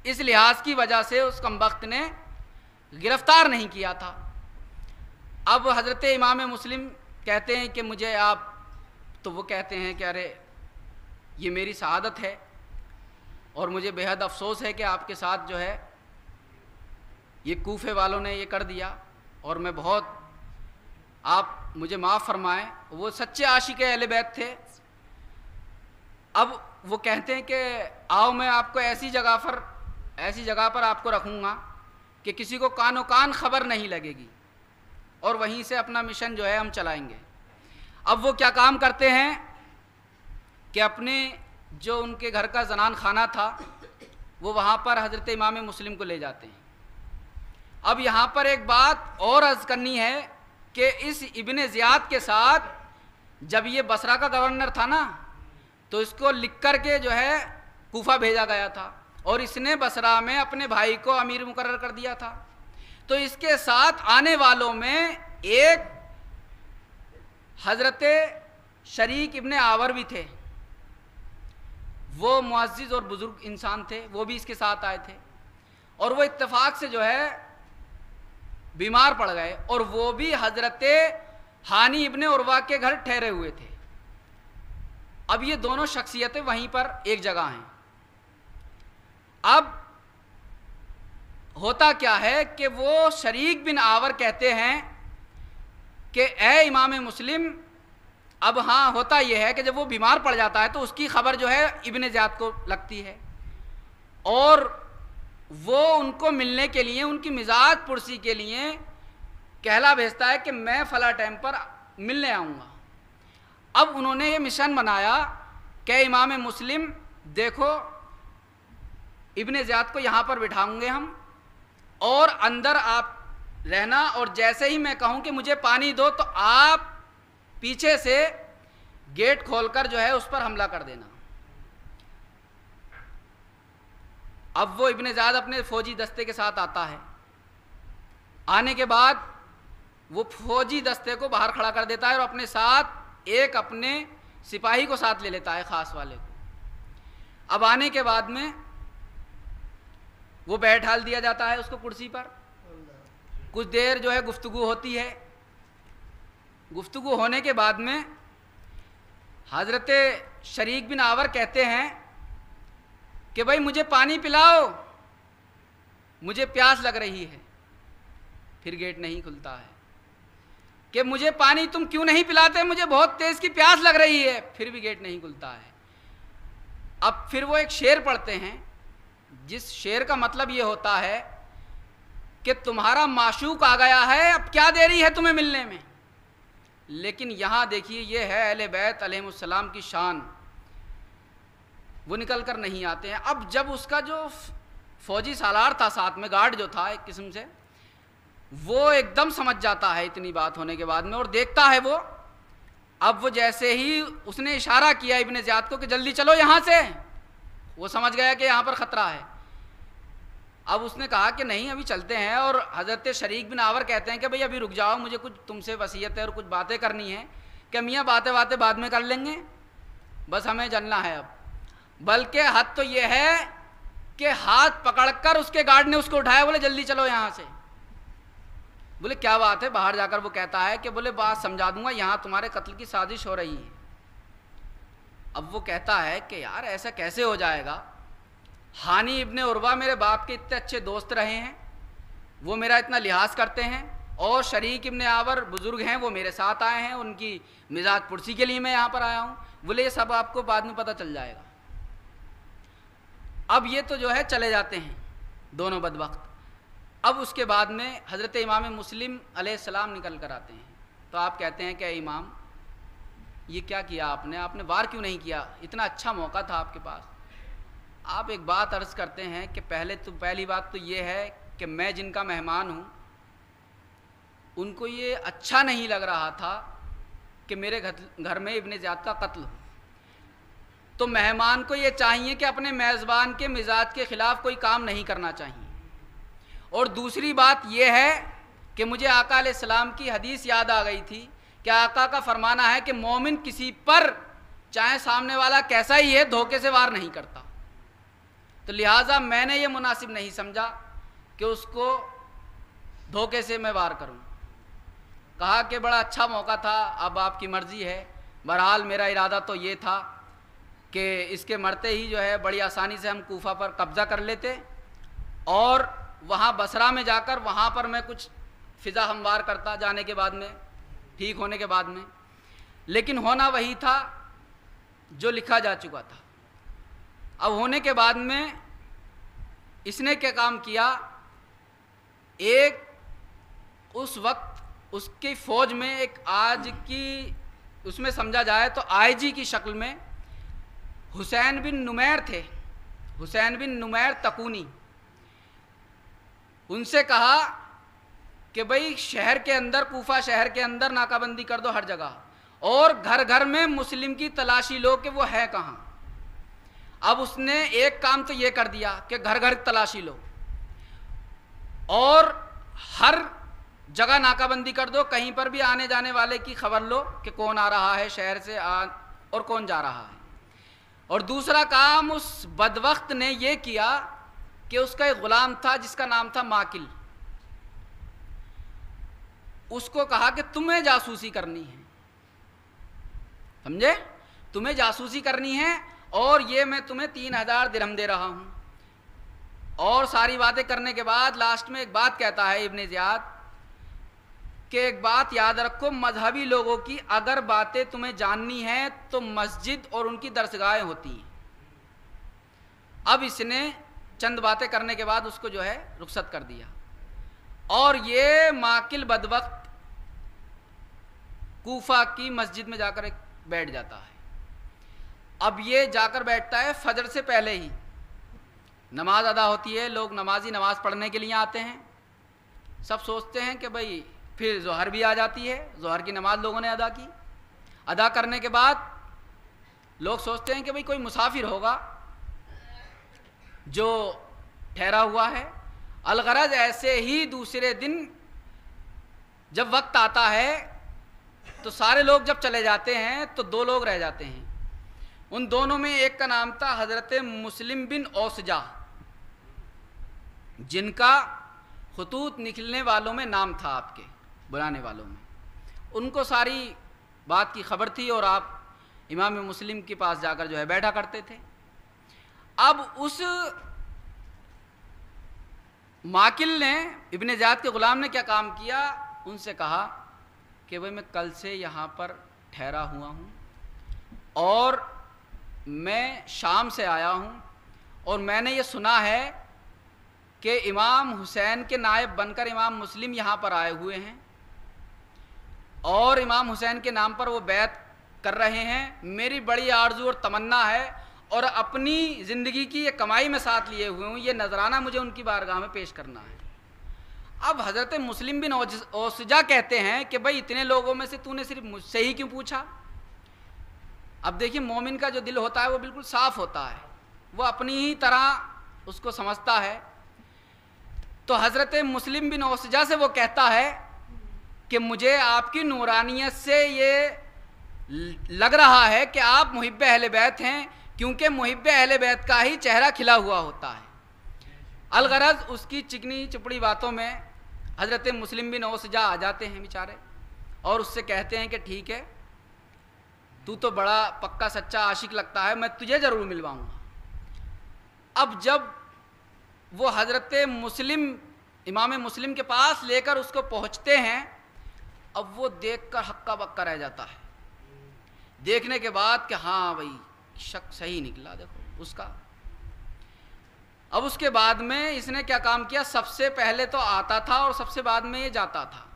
इस लिहाज की वजह से उस कमबख्त ने गिरफ़्तार नहीं किया था। अब हज़रत इमाम मुस्लिम कहते हैं कि मुझे आप, तो वो कहते हैं कि अरे ये मेरी शहादत है और मुझे बेहद अफसोस है कि आपके साथ जो है ये कूफे वालों ने ये कर दिया और मैं बहुत, आप मुझे माफ़ फरमाएं। वो सच्चे आशिक़ अहले बैत थे। अब वो कहते हैं कि आओ मैं आपको ऐसी जगह पर आपको रखूँगा कि किसी को कानो कान खबर नहीं लगेगी और वहीं से अपना मिशन जो है हम चलाएंगे। अब वो क्या काम करते हैं कि अपने जो उनके घर का जनान खाना था वो वहाँ पर हज़रत इमाम मुस्लिम को ले जाते हैं। अब यहाँ पर एक बात और अर्ज़ करनी है कि इस इब्न ज़ियाद के साथ जब ये बसरा का गवर्नर था ना, तो इसको लिख कर के जो है कूफा भेजा गया था और इसने बसरा में अपने भाई को अमीर मुकर्रर कर दिया था। तो इसके साथ आने वालों में एक हज़रत शरीक इब्न आवर भी थे, वो मुअज़्ज़िज़ और बुज़ुर्ग इंसान थे, वो भी इसके साथ आए थे और वो इत्तेफाक से जो है बीमार पड़ गए और वो भी हज़रत हानी इब्न उरवा के घर ठहरे हुए थे। अब ये दोनों शख्सियतें वहीं पर एक जगह हैं। अब होता क्या है कि वो शरीक बिन आवर कहते हैं कि ए इमाम मुस्लिम, अब हाँ होता यह है कि जब वो बीमार पड़ जाता है तो उसकी खबर जो है इब्न ज़ियाद को लगती है और वो उनको मिलने के लिए, उनकी मिजाज पुरसी के लिए कहला भेजता है कि मैं फ़ला टाइम पर मिलने आऊँगा। अब उन्होंने ये मिशन बनाया के इमाम मुस्लिम देखो, इब्ने ज़ियाद को यहाँ पर बिठाएंगे हम और अंदर आप रहना, और जैसे ही मैं कहूँ कि मुझे पानी दो तो आप पीछे से गेट खोलकर जो है उस पर हमला कर देना। अब वो इब्ने ज़ियाद अपने फौजी दस्ते के साथ आता है। आने के बाद वो फौजी दस्ते को बाहर खड़ा कर देता है और अपने साथ एक अपने सिपाही को साथ ले लेता है, ख़ास वाले को। अब आने के बाद में वो बैठाल दिया जाता है उसको कुर्सी पर। कुछ देर जो है गुफ्तगू होती है। गुफ्तगू होने के बाद में हज़रत शरीक बिन आवर कहते हैं कि भाई मुझे पानी पिलाओ, मुझे प्यास लग रही है। फिर गेट नहीं खुलता है कि मुझे पानी तुम क्यों नहीं पिलाते, मुझे बहुत तेज़ की प्यास लग रही है। फिर भी गेट नहीं खुलता है। अब फिर वो एक शेर पढ़ते हैं, जिस शेर का मतलब ये होता है कि तुम्हारा माशूक आ गया है, अब क्या देरी है तुम्हें मिलने में। लेकिन यहाँ देखिए, ये है अहले बैत अलैहिमुस्सलाम की शान, वो निकल कर नहीं आते हैं। अब जब उसका जो फौजी सालार था साथ में, गार्ड जो था एक किस्म से, वो एकदम समझ जाता है इतनी बात होने के बाद में, और देखता है वो। अब वो जैसे ही उसने इशारा किया इब्ने ज़ियाद को कि जल्दी चलो यहाँ से, वो समझ गया कि यहाँ पर ख़तरा है। अब उसने कहा कि नहीं अभी चलते हैं, और हज़रत शरीक बिन आवर कहते हैं कि भाई अभी रुक जाओ, मुझे कुछ तुमसे वसीयत है और कुछ बातें करनी है। कि मियाँ बातें बाद में कर लेंगे, बस हमें चलना है अब। बल्कि हद तो ये है कि हाथ पकड़कर उसके गार्ड ने उसको उठाया, बोले जल्दी चलो यहाँ से। बोले क्या बात है? बाहर जाकर वो कहता है कि बोले बात समझा दूंगा, यहाँ तुम्हारे कत्ल की साजिश हो रही है। अब वो कहता है कि यार ऐसा कैसे हो जाएगा, हानी इब्ने उर्वा मेरे बाप के इतने अच्छे दोस्त रहे हैं, वो मेरा इतना लिहाज करते हैं, और शरीक इब्ने आवर बुज़ुर्ग हैं, वो मेरे साथ आए हैं, उनकी मिजाज पुरसी के लिए मैं यहाँ पर आया हूँ। बोले ये सब आपको बाद में पता चल जाएगा। अब ये तो जो है चले जाते हैं दोनों बदबख्त। अब उसके बाद में हज़रत इमाम मुस्लिम अलैहिस्सलाम निकल कर आते हैं। तो आप कहते हैं कि इमाम ये क्या किया आपने, आपने वार क्यों नहीं किया, इतना अच्छा मौका था आपके पास। आप एक बात अर्ज़ करते हैं कि पहली बात तो ये है कि मैं जिनका मेहमान हूँ उनको ये अच्छा नहीं लग रहा था कि मेरे घर में इब्ने ज़ियाद का कत्ल हो। तो मेहमान को ये चाहिए कि अपने मेज़बान के मिजाज के ख़िलाफ़ कोई काम नहीं करना चाहिए। और दूसरी बात यह है कि मुझे आका अलैहिस्सलाम की हदीस याद आ गई थी कि आका का फरमाना है कि मोमिन किसी पर चाहे सामने वाला कैसा ही है धोखे से वार नहीं करता। तो लिहाजा मैंने ये मुनासिब नहीं समझा कि उसको धोखे से मैं वार करूं। कहा कि बड़ा अच्छा मौका था, अब आपकी मर्ज़ी है। बहरहाल मेरा इरादा तो ये था कि इसके मरते ही जो है बड़ी आसानी से हम कूफा पर कब्ज़ा कर लेते और वहाँ बसरा में जाकर वहाँ पर मैं कुछ फ़िज़ा हमवार करता जाने के बाद में, ठीक होने के बाद में। लेकिन होना वही था जो लिखा जा चुका था। अब होने के बाद में इसने क्या काम किया, एक उस वक्त उसकी फ़ौज में एक आज की उसमें समझा जाए तो आईजी की शक्ल में हुसैन बिन नुमैर थे, हुसैन बिन नुमैर तकूनी। उनसे कहा कि भाई शहर के अंदर, कूफा शहर के अंदर नाकाबंदी कर दो हर जगह, और घर घर में मुस्लिम की तलाशी लो कि वो है कहाँ। अब उसने एक काम तो ये कर दिया कि घर घर तलाशी लो और हर जगह नाकाबंदी कर दो, कहीं पर भी आने जाने वाले की खबर लो कि कौन आ रहा है शहर से और कौन जा रहा है। और दूसरा काम उस बदवक्त ने ये किया कि उसका एक ग़ुलाम था जिसका नाम था माकिल। उसको कहा कि तुम्हें जासूसी करनी है, समझे, तुम्हें जासूसी करनी है और ये मैं तुम्हें 3000 दिरहम दे रहा हूँ। और सारी बातें करने के बाद लास्ट में एक बात कहता है इब्ने ज़ियाद कि एक बात याद रखो, मजहबी लोगों की अगर बातें तुम्हें जाननी है तो मस्जिद और उनकी दरसगाहें होती हैं। अब इसने चंद बातें करने के बाद उसको जो है रुखसत कर दिया और ये माकिल बदबख्त कूफा की मस्जिद में जाकर बैठ जाता है। अब ये जाकर बैठता है फजर से पहले ही, नमाज अदा होती है, लोग नमाजी नमाज पढ़ने के लिए आते हैं, सब सोचते हैं कि भाई फिर ज़ोहर भी आ जाती है, ज़ोहर की नमाज लोगों ने अदा की। अदा करने के बाद लोग सोचते हैं कि भाई कोई मुसाफिर होगा जो ठहरा हुआ है। अलगरज ऐसे ही दूसरे दिन जब वक्त आता है तो सारे लोग जब चले जाते हैं तो दो लोग रह जाते हैं। उन दोनों में एक का नाम था हज़रत मुस्लिम बिन औसजा, जिनका खतूत निकलने वालों में नाम था, आपके बुलाने वालों में। उनको सारी बात की खबर थी और आप इमाम मुस्लिम के पास जाकर जो है बैठा करते थे। अब उस माकिल ने, इब्ने ज़ियाद के ग़ुलाम ने क्या काम किया, उनसे कहा कि भाई मैं कल से यहाँ पर ठहरा हुआ हूँ और मैं शाम से आया हूँ और मैंने ये सुना है कि इमाम हुसैन के नायब बनकर इमाम मुस्लिम यहाँ पर आए हुए हैं और इमाम हुसैन के नाम पर वो बैत कर रहे हैं। मेरी बड़ी आरज़ू और तमन्ना है और अपनी ज़िंदगी की ये कमाई में साथ लिए हुए हूँ, ये नजराना मुझे उनकी बारगाह में पेश करना है। अब हज़रत मुस्लिम बिन औसजा कहते हैं कि भाई इतने लोगों में से तूने सिर्फ मुझसे ही क्यों पूछा। अब देखिए, मोमिन का जो दिल होता है वो बिल्कुल साफ़ होता है, वो अपनी ही तरह उसको समझता है। तो हज़रत मुस्लिम बिन औसजा से वो कहता है कि मुझे आपकी नूरानियत से ये लग रहा है कि आप मुहिब्ब अहले बैत हैं, क्योंकि मुहिब्ब अहले बैत का ही चेहरा खिला हुआ होता है। अलगरज उसकी चिकनी चुपड़ी बातों में हज़रत मुस्लिम बिन औसजा आ जाते हैं बेचारे और उससे कहते हैं कि ठीक है, तू तो बड़ा पक्का सच्चा आशिक लगता है, मैं तुझे ज़रूर मिलवाऊंगा। अब जब वो हज़रत मुस्लिम इमाम मुस्लिम के पास लेकर उसको पहुंचते हैं, अब वो देखकर हक्का बक्का रह जाता है, देखने के बाद कि हाँ भाई शक सही निकला देखो उसका। अब उसके बाद में इसने क्या काम किया, सबसे पहले तो आता था और सबसे बाद में ये जाता था।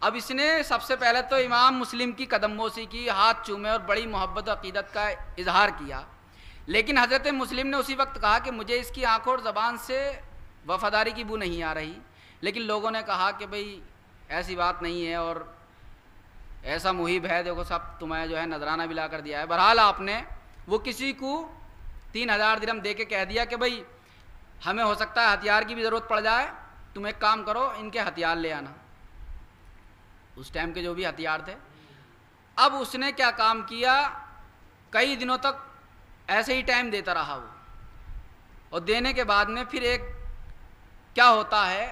अब इसने सबसे पहले तो इमाम मुस्लिम की कदमबोसी की, हाथ चूमे और बड़ी मोहब्बत और अक़ीदत का इजहार किया। लेकिन हज़रत मुस्लिम ने उसी वक्त कहा कि मुझे इसकी आंखों और ज़बान से वफ़ादारी की बू नहीं आ रही। लेकिन लोगों ने कहा कि भाई ऐसी बात नहीं है और ऐसा मुहिब है, देखो सब तुम्हें जो है नजराना भी ला कर दिया है। बहरहाल आपने वो किसी को 3000 दिरहम दे के कह दिया कि भाई हमें हो सकता है हथियार की भी ज़रूरत पड़ जाए, तुम एक काम करो इनके हथियार ले आना, उस टाइम के जो भी हथियार थे। अब उसने क्या काम किया, कई दिनों तक ऐसे ही टाइम देता रहा वो, और देने के बाद में फिर एक क्या होता है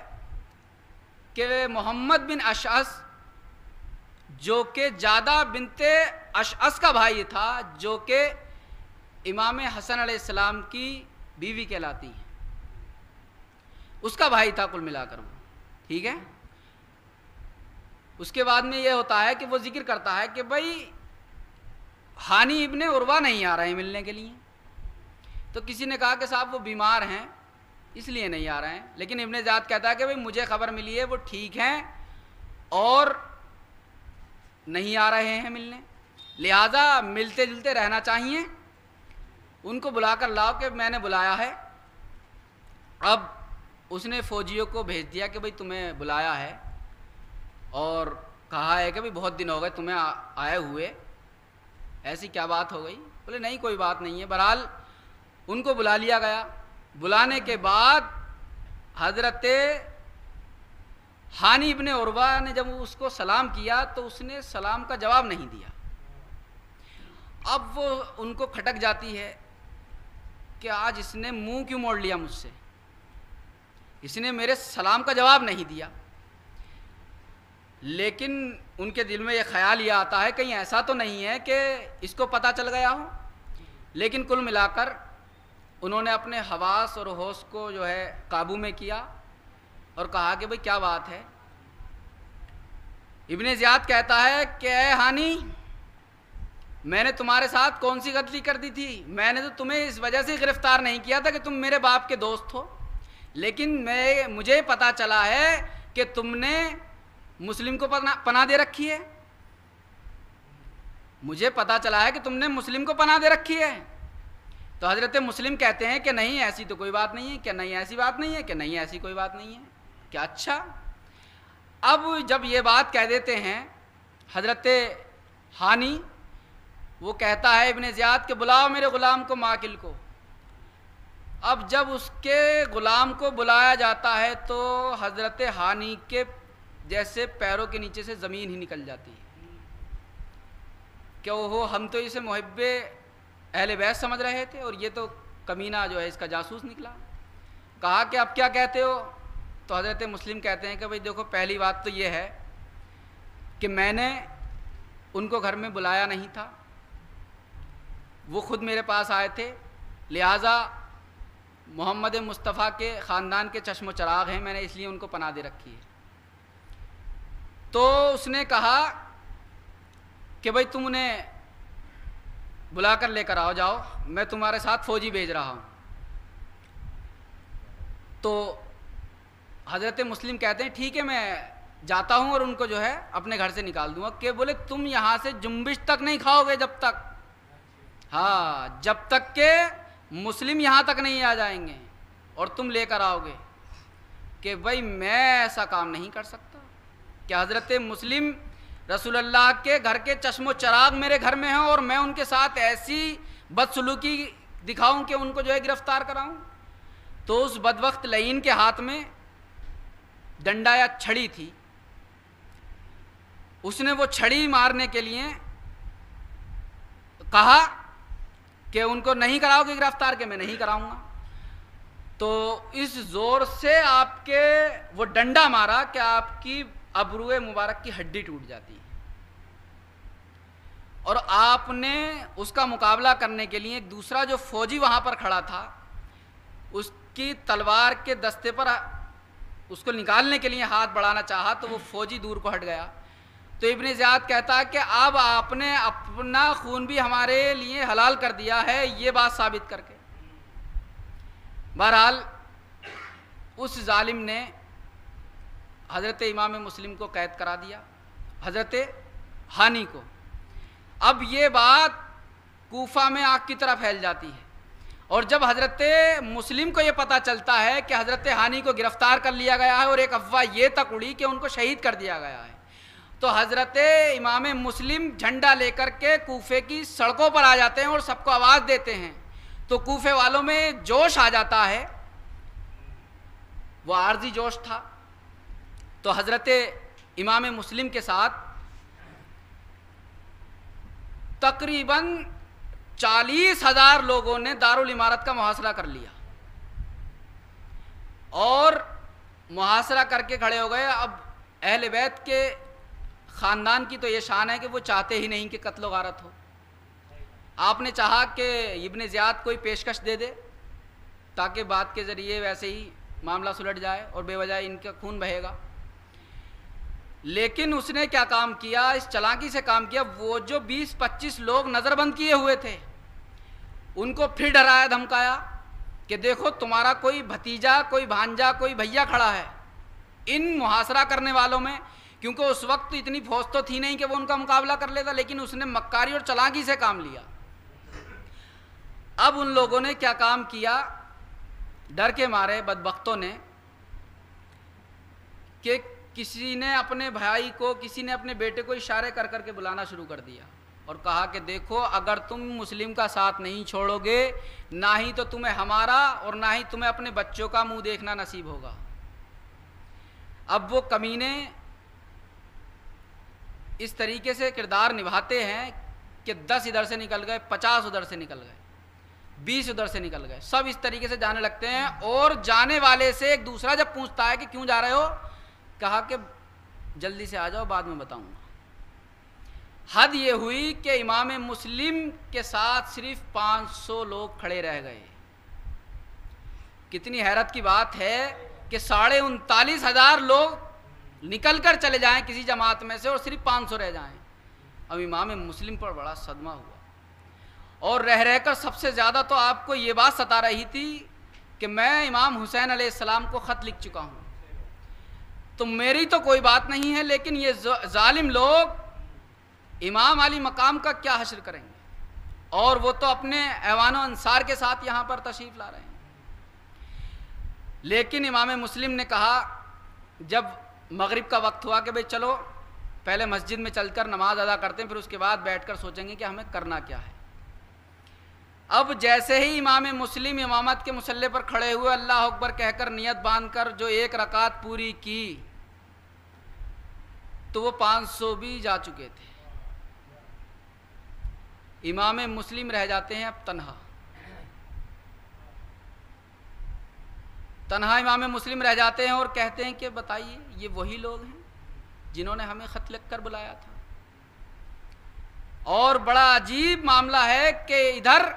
कि मोहम्मद बिन अशअस, जो कि ज़्यादा बिनते अशअस का भाई था, जो कि इमाम हसन अलैहिस्सलाम की बीवी कहलाती है, उसका भाई था कुल मिलाकर वो, ठीक है। उसके बाद में ये होता है कि वो जिक्र करता है कि भाई हानी इब्ने उर्वा नहीं आ रहे हैं मिलने के लिए। तो किसी ने कहा कि साहब वो बीमार हैं इसलिए नहीं आ रहे हैं, लेकिन इब्ने ज़ियाद कहता है कि भाई मुझे खबर मिली है वो ठीक हैं और नहीं आ रहे हैं मिलने, लिहाजा मिलते जुलते रहना चाहिए, उनको बुलाकर लाओ कि मैंने बुलाया है। अब उसने फ़ौजियों को भेज दिया कि भाई तुम्हें बुलाया है और कहा है कि भाई बहुत दिन हो गए तुम्हें आए हुए, ऐसी क्या बात हो गई। बोले नहीं कोई बात नहीं है। बहरहाल उनको बुला लिया गया। बुलाने के बाद हज़रत हानी इब्ने उर्वा ने जब उसको सलाम किया तो उसने सलाम का जवाब नहीं दिया। अब वो उनको खटक जाती है कि आज इसने मुंह क्यों मोड़ लिया मुझसे, इसने मेरे सलाम का जवाब नहीं दिया। लेकिन उनके दिल में ये ख्याल ये आता है कहीं ऐसा तो नहीं है कि इसको पता चल गया हो। लेकिन कुल मिलाकर उन्होंने अपने हवास और होश को जो है काबू में किया और कहा कि भाई क्या बात है। इब्ने ज़ियाद कहता है कि ऐ हानी, मैंने तुम्हारे साथ कौन सी गलती कर दी थी, मैंने तो तुम्हें इस वजह से गिरफ्तार नहीं किया था कि तुम मेरे बाप के दोस्त हो, लेकिन मुझे पता चला है कि तुमने मुस्लिम को पनाह दे रखी है। मुझे पता चला है कि तुमने मुस्लिम को पनाह दे रखी है। तो हजरत मुस्लिम कहते हैं कि नहीं ऐसी तो कोई बात नहीं है, क्या नहीं ऐसी बात नहीं है, क्या नहीं ऐसी कोई बात नहीं है, क्या अच्छा। अब जब ये बात कह देते हैं हजरत हानी, वो कहता है इब्ने ज़ियाद के बुलाओ मेरे ग़ुलाम को माकिल को। अब जब उसके ग़ुलाम को बुलाया जाता है तो हजरत हानी के जैसे पैरों के नीचे से ज़मीन ही निकल जाती है। क्यों हो, हम तो इसे मुहिब्बे अहले बैत समझ रहे थे और ये तो कमीना जो है इसका जासूस निकला। कहा कि अब क्या कहते हो। तो हजरत मुस्लिम कहते हैं कि भाई देखो, पहली बात तो ये है कि मैंने उनको घर में बुलाया नहीं था, वो खुद मेरे पास आए थे, लिहाजा मोहम्मद मुस्तफ़ा के ख़ानदान के चश्मो चराग हैं, मैंने इसलिए उनको पनाह दे रखी है। तो उसने कहा कि भाई तुम उन्हें बुला कर लेकर आओ, जाओ, मैं तुम्हारे साथ फ़ौजी भेज रहा हूँ। तो हज़रत मुस्लिम कहते हैं ठीक है, मैं जाता हूँ और उनको जो है अपने घर से निकाल दूँगा। कि बोले तुम यहाँ से जुम्बिश तक नहीं खाओगे जब तक, हाँ, जब तक के मुस्लिम यहाँ तक नहीं आ जाएंगे और तुम लेकर आओगे। कि भाई मैं ऐसा काम नहीं कर सकता कि हज़रत मुस्लिम रसूलुल्लाह के घर के चश्मो चराग मेरे घर में हैं और मैं उनके साथ ऐसी बदसलूकी दिखाऊं कि उनको जो है गिरफ्तार कराऊं। तो उस बदबख्त लईन के हाथ में डंडा या छड़ी थी, उसने वो छड़ी मारने के लिए कहा कि उनको नहीं कराओगे गिरफ्तार, के मैं नहीं कराऊंगा। तो इस जोर से आपके वो डंडा मारा कि आपकी अबरुए मुबारक की हड्डी टूट जाती है। और आपने उसका मुकाबला करने के लिए एक दूसरा जो फौजी वहां पर खड़ा था, उसकी तलवार के दस्ते पर उसको निकालने के लिए हाथ बढ़ाना चाहा तो वो फौजी दूर को हट गया। तो इब्ने ज़ियाद कहता है कि अब आपने अपना खून भी हमारे लिए हलाल कर दिया है, ये बात साबित करके। बहरहाल उस जालिम ने हज़रत इमाम मुस्लिम को कैद करा दिया, हज़रत हानी को। अब ये बात कूफा में आग की तरह फैल जाती है और जब हज़रत मुस्लिम को ये पता चलता है कि हज़रत हानी को गिरफ़्तार कर लिया गया है और एक अफवाह ये तक उड़ी कि उनको शहीद कर दिया गया है, तो हज़रत इमाम मुस्लिम झंडा लेकर के कूफे की सड़कों पर आ जाते हैं और सबको आवाज़ देते हैं। तो कूफे वालों में जोश आ जाता है, वो आर्जी जोश था। तो हज़रत इमाम मुस्लिम के साथ तकरीबन 40,000 लोगों ने दारुल इमारत का मुहासरा कर लिया और मुहासरा करके खड़े हो गए। अब अहले बैत के ख़ानदान की तो ये शान है कि वो चाहते ही नहीं कि कत्ल गारत हो। आपने चाहा कि इब्ने ज़ियाद कोई पेशकश दे दे ताकि बात के ज़रिए वैसे ही मामला सुलट जाए और बेवजह इनका खून बहेगा, लेकिन उसने क्या काम किया, इस चालाकी से काम किया। वो जो 20-25 लोग नज़रबंद किए हुए थे उनको फिर डराया धमकाया कि देखो तुम्हारा कोई भतीजा, कोई भांजा, कोई भैया खड़ा है इन मुहासरा करने वालों में, क्योंकि उस वक्त इतनी फौज तो थी नहीं कि वो उनका मुकाबला कर लेता, लेकिन उसने मक्कारी और चालाकी से काम लिया। अब उन लोगों ने क्या काम किया, डर के मारे बदबख्तों ने, कि किसी ने अपने भाई को, किसी ने अपने बेटे को इशारे कर करके बुलाना शुरू कर दिया और कहा कि देखो अगर तुम मुस्लिम का साथ नहीं छोड़ोगे, ना ही तो तुम्हें हमारा और ना ही तुम्हें अपने बच्चों का मुंह देखना नसीब होगा। अब वो कमीने इस तरीके से किरदार निभाते हैं कि 10 इधर से निकल गए, 50 उधर से निकल गए, 20 उधर से निकल गए, सब इस तरीके से जाने लगते हैं। और जाने वाले से एक दूसरा जब पूछता है कि क्यों जा रहे हो, कहा कि जल्दी से आ जाओ, बाद में बताऊंगा। हद ये हुई कि इमाम मुस्लिम के साथ सिर्फ 500 लोग खड़े रह गए। कितनी हैरत की बात है कि 39,500 लोग निकल कर चले जाएं किसी जमात में से और सिर्फ 500 रह जाएं। अब इमाम मुस्लिम पर बड़ा सदमा हुआ और रह रहकर सबसे ज़्यादा तो आपको ये बात सता रही थी कि मैं इमाम हुसैन अलैहिस्सलाम को ख़त लिख चुका हूँ, तो मेरी तो कोई बात नहीं है, लेकिन ये जालिम लोग इमाम अली मकाम का क्या हश्र करेंगे? और वो तो अपने ऐवानो अंसार के साथ यहाँ पर तशरीफ़ ला रहे हैं। लेकिन इमाम मुस्लिम ने कहा, जब मगरिब का वक्त हुआ कि भाई चलो पहले मस्जिद में चलकर नमाज अदा करते हैं, फिर उसके बाद बैठकर सोचेंगे कि हमें करना क्या है। अब जैसे ही इमाम मुस्लिम इमामत के मुसल्ले पर खड़े हुए, अल्लाह अकबर कहकर नियत बांधकर जो एक रकात पूरी की, तो वो 500 भी जा चुके थे। इमाम मुस्लिम रह जाते हैं अब तन्हा। तन्हा इमाम मुस्लिम रह जाते हैं और कहते हैं कि बताइए, ये वही लोग हैं जिन्होंने हमें ख़त लिख कर बुलाया था। और बड़ा अजीब मामला है कि इधर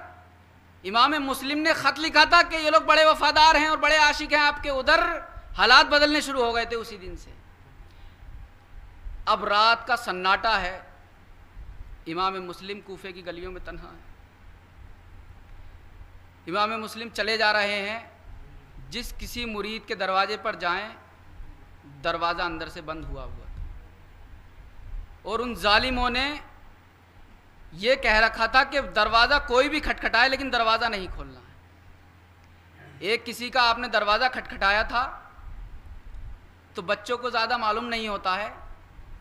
इमाम मुस्लिम ने ख़त लिखा था कि ये लोग बड़े वफादार हैं और बड़े आशिक हैं आपके, उधर हालात बदलने शुरू हो गए थे उसी दिन से। अब रात का सन्नाटा है, इमाम मुस्लिम कूफे की गलियों में तन्हा है। इमाम मुस्लिम चले जा रहे हैं, जिस किसी मुरीद के दरवाजे पर जाएं, दरवाज़ा अंदर से बंद हुआ था और उन जालिमों ने ये कह रखा था कि दरवाज़ा कोई भी खटखटाए लेकिन दरवाज़ा नहीं खोलना है। एक किसी का आपने दरवाज़ा खटखटाया था, तो बच्चों को ज़्यादा मालूम नहीं होता है,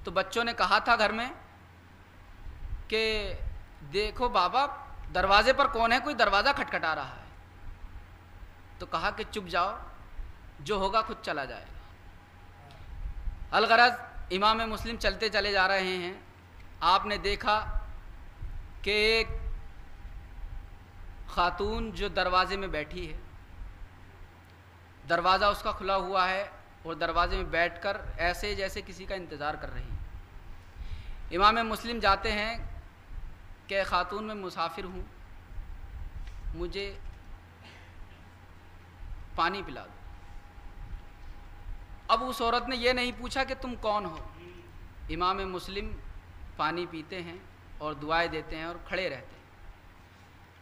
तो बच्चों ने कहा था घर में कि देखो बाबा दरवाज़े पर कौन है, कोई दरवाज़ा खटखटा रहा है। तो कहा कि चुप जाओ, जो होगा खुद चला जाएगा। अलगरज इमाम मुस्लिम चलते चले जा रहे हैं। आपने देखा कि एक खातून जो दरवाज़े में बैठी है, दरवाज़ा उसका खुला हुआ है और दरवाज़े में बैठकर ऐसे जैसे किसी का इंतज़ार कर रही है। इमाम मुस्लिम जाते हैं कि खातून मैं मुसाफिर हूँ, मुझे पानी पिला दो। अब उस औरत ने यह नहीं पूछा कि तुम कौन हो। इमाम मुस्लिम पानी पीते हैं और दुआएं देते हैं और खड़े रहते हैं।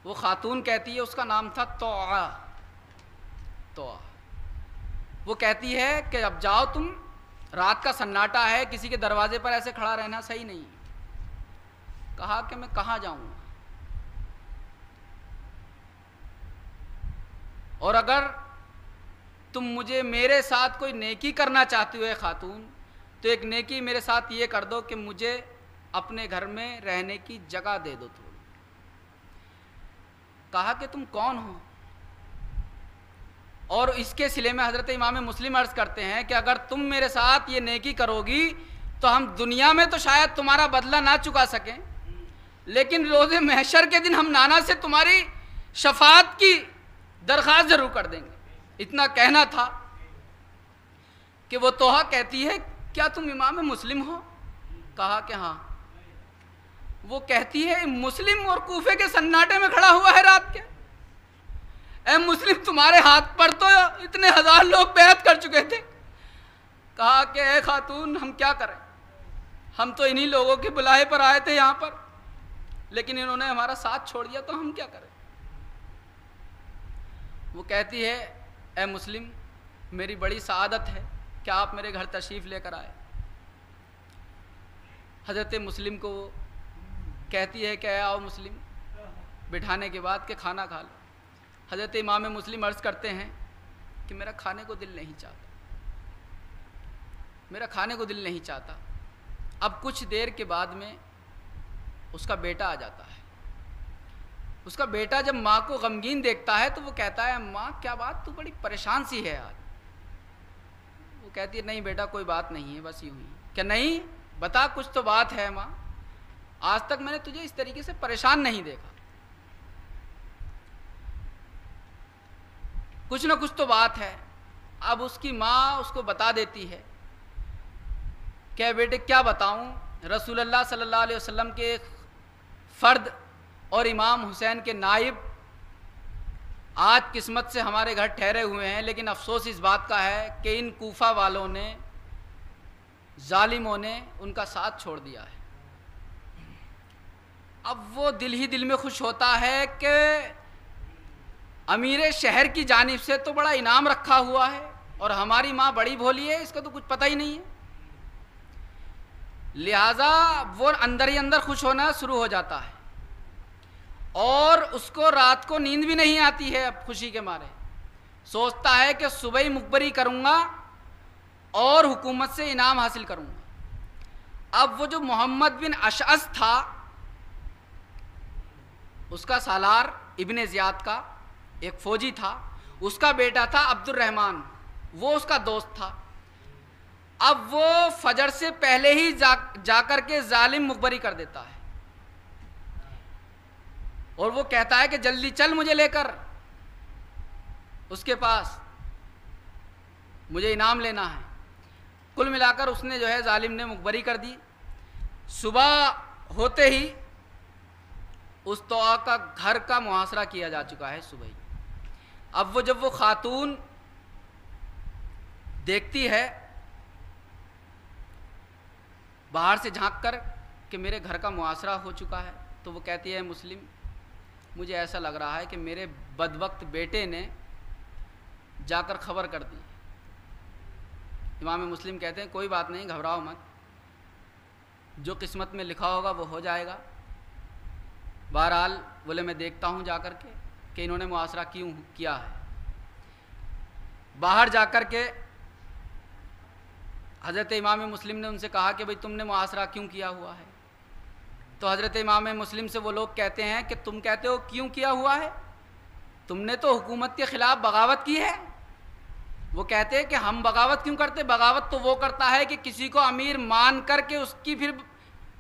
वो खातून कहती है, उसका नाम था तोआ। वो कहती है कि अब जाओ तुम, रात का सन्नाटा है, किसी के दरवाजे पर ऐसे खड़ा रहना सही नहीं। कहा कि मैं कहाँ जाऊँगा, और अगर तुम मुझे मेरे साथ कोई नेकी करना चाहती हो खातून, तो एक नेकी मेरे साथ ये कर दो कि मुझे अपने घर में रहने की जगह दे दो थोड़ी। कहा कि तुम कौन हो? और इसके सिले में हज़रत इमाम मुस्लिम अर्ज़ करते हैं कि अगर तुम मेरे साथ ये नेकी करोगी तो हम दुनिया में तो शायद तुम्हारा बदला ना चुका सकें, लेकिन रोज़े महशर के दिन हम नाना से तुम्हारी शफाअत की दरख्वास्त ज़रूर कर देंगे। इतना कहना था कि वो तोहा कहती है, क्या तुम इमाम मुस्लिम हो? कहा कि हाँ। वो कहती है, मुस्लिम और कूफे के सन्नाटे में खड़ा हुआ है रात के। ए मुस्लिम, तुम्हारे हाथ पर तो इतने हजार लोग बैत कर चुके थे। कहा कि ए खातून, हम क्या करें, हम तो इन्हीं लोगों के बुलाए पर आए थे यहाँ पर, लेकिन इन्होंने हमारा साथ छोड़ दिया, तो हम क्या करें। वो कहती है, ए मुस्लिम, मेरी बड़ी सआदत है कि आप मेरे घर तशरीफ़ लेकर आए। हज़रत मुस्लिम को कहती है कि आओ मुस्लिम, बिठाने के बाद के खाना खा लो। हज़रत इमाम मुस्लिम अर्ज़ करते हैं कि मेरा खाने को दिल नहीं चाहता, मेरा खाने को दिल नहीं चाहता। अब कुछ देर के बाद में उसका बेटा आ जाता है। उसका बेटा जब माँ को गमगीन देखता है तो वो कहता है, माँ क्या बात, तू बड़ी परेशान सी है आज। वो कहती है, नहीं बेटा कोई बात नहीं है, बस यूं ही। क्या नहीं, बता कुछ तो बात है माँ, आज तक मैंने तुझे इस तरीके से परेशान नहीं देखा, कुछ ना कुछ तो बात है। अब उसकी माँ उसको बता देती है, क्या बेटे क्या बताऊं, रसूलुल्लाह सल्लल्लाहु अलैहि वसल्लम के एक फ़र्द और इमाम हुसैन के नाइब आज किस्मत से हमारे घर ठहरे हुए हैं, लेकिन अफसोस इस बात का है कि इन कूफा वालों ने, जालिमों ने उनका साथ छोड़ दिया है। अब वो दिल ही दिल में खुश होता है कि अमीर शहर की जानिब से तो बड़ा इनाम रखा हुआ है और हमारी माँ बड़ी भोली है, इसका तो कुछ पता ही नहीं है। लिहाजा वो अंदर ही अंदर खुश होना शुरू हो जाता है और उसको रात को नींद भी नहीं आती है। अब खुशी के मारे सोचता है कि सुबह ही मुखबरी करूंगा और हुकूमत से इनाम हासिल करूंगा। अब वो जो मोहम्मद बिन अशअस था, उसका सालार इब्ने ज़ियाद का एक फौजी था, उसका बेटा था अब्दुर्रहमान, वो उसका दोस्त था। अब वो फजर से पहले ही जाकर के जालिम मुखबरी कर देता है और वो कहता है कि जल्दी चल मुझे लेकर उसके पास, मुझे इनाम लेना है। कुल मिलाकर उसने जो है जालिम ने मुखबरी कर दी। सुबह होते ही उस तौआ का घर का मुहासरा किया जा चुका है सुबह ही। अब जब वो खातून देखती है बाहर से झांक कर कि मेरे घर का मुहासरा हो चुका है, तो वो कहती है मुस्लिम, मुझे ऐसा लग रहा है कि मेरे बदबख्त बेटे ने जाकर खबर कर दी। इमाम मुस्लिम कहते हैं कोई बात नहीं, घबराओ मत, जो किस्मत में लिखा होगा वो हो जाएगा। बहरहाल बोले मैं देखता हूँ जाकर के कि इन्होंने मुआसरा क्यों किया है। बाहर जाकर के हज़रत इमाम मुस्लिम ने उनसे कहा कि भाई तुमने मुआसरा क्यों किया हुआ है? तो हज़रत इमाम मुस्लिम से वो लोग कहते हैं कि तुम कहते हो क्यों किया हुआ है, तुमने तो हुकूमत के ख़िलाफ़ बगावत की है। वो कहते हैं कि हम बगावत क्यों करते, बगावत तो वो करता है कि किसी को अमीर मान करके उसकी फिर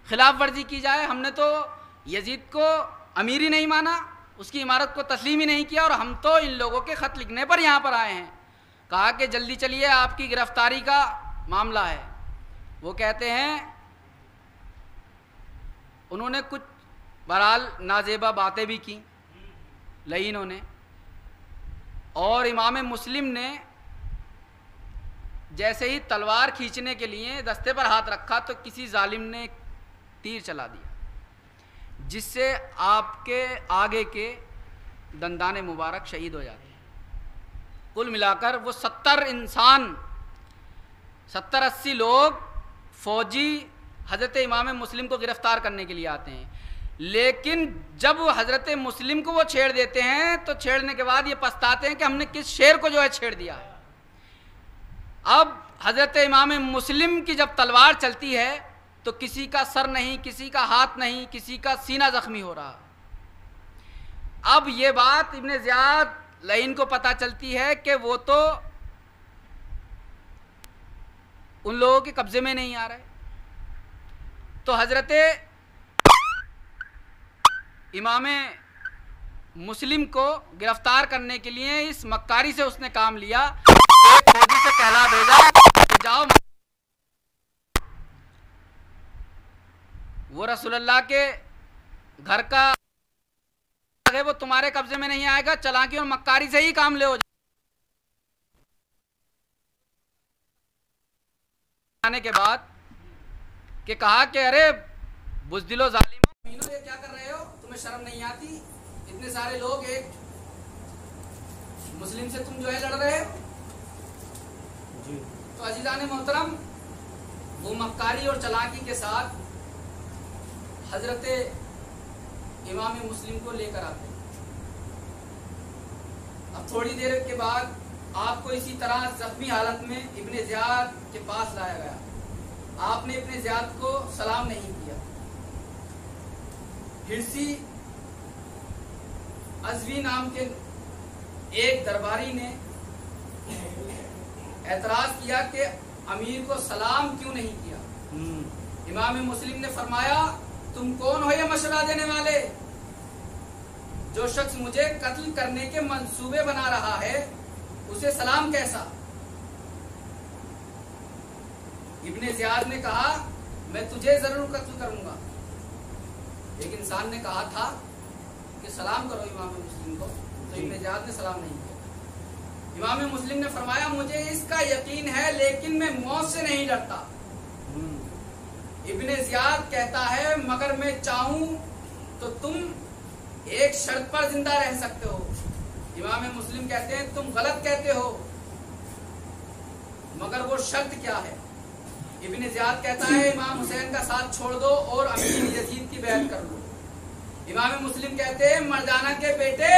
खिलाफ वर्जी की जाए। हमने तो यजीद को अमीर ही नहीं माना, उसकी इमारत को तस्लीम ही नहीं किया, और हम तो इन लोगों के ख़त लिखने पर यहाँ पर आए हैं। कहा कि जल्दी चलिए, आपकी गिरफ्तारी का मामला है। वो कहते हैं उन्होंने कुछ बहरहाल नाजेबा बातें भी की लईनों ने, और इमाम मुस्लिम ने जैसे ही तलवार खींचने के लिए दस्ते पर हाथ रखा तो किसी जालिम ने तीर चला दिया, जिससे आपके आगे के दंदाने मुबारक शहीद हो जाते हैं। कुल मिलाकर वो 70-80 लोग फौजी हज़रत इमाम मुस्लिम को गिरफ़्तार करने के लिए आते हैं, लेकिन जब हज़रत मुस्लिम को वो छेड़ देते हैं तो छेड़ने के बाद ये पछताते हैं कि हमने किस शेर को जो है छेड़ दिया है। अब हज़रत इमाम मुस्लिम की जब तलवार चलती है तो किसी का सर नहीं, किसी का हाथ नहीं, किसी का सीना ज़ख्मी हो रहा। अब ये बात इब्ने ज़ियाद लईन को पता चलती है कि वो तो उन लोगों के कब्ज़े में नहीं आ रहे। तो हज़रत इमाम मुस्लिम को गिरफ्तार करने के लिए इस मक्कारी से उसने काम लिया, एक फौजी से कहला भेजा कि जाओ वो रसूलुल्लाह के घर का है वो तुम्हारे कब्जे में नहीं आएगा, चालाकी और मक्कारी से ही काम ले हो। आने के बाद कि कहा कि अरे बुज़दिलो ज़ालिमो, ये क्या कर रहे हो, तुम्हें शर्म नहीं आती? इतने सारे लोग एक मुस्लिम से तुम जो है लड़ रहे हो। तो अजीज़ान मोहतरम, वो मक्कारी और चालाकी के साथ हजरत इमाम मुस्लिम को लेकर आते हैं। अब थोड़ी देर के बाद आपको इसी तरह जख्मी हालत में इब्ने ज़ियाद के पास लाया गया। आपने इब्ने ज़ियाद को सलाम नहीं किया। हिरसी अज़वी नाम के एक दरबारी ने एतराज किया कि अमीर को सलाम क्यों नहीं किया। इमाम मुस्लिम ने फरमाया, तुम कौन हो ये मशवरा देने वाले? जो शख्स मुझे कत्ल करने के मंसूबे बना रहा है उसे सलाम कैसा? इब्ने ज़ियाद ने कहा, मैं तुझे जरूर कत्ल करूंगा। एक इंसान ने कहा था कि सलाम करो इमाम मुस्लिम को, तो इब्ने ज़ियाद ने सलाम नहीं किया। इमाम मुस्लिम ने फरमाया, मुझे इसका यकीन है लेकिन मैं मौत से नहीं डरता। इब्ने ज़ियाद कहता है, मगर मैं चाहूं तो तुम एक शर्त पर जिंदा रह सकते हो। इमाम मुस्लिम कहते हैं, तुम गलत कहते हो, मगर वो शर्त क्या है? इब्न ज़ियाद कहता है इमाम हुसैन का साथ छोड़ दो और अमीर यजीद की बैत कर लो। इमाम मुस्लिम कहते हैं मर्जाना के बेटे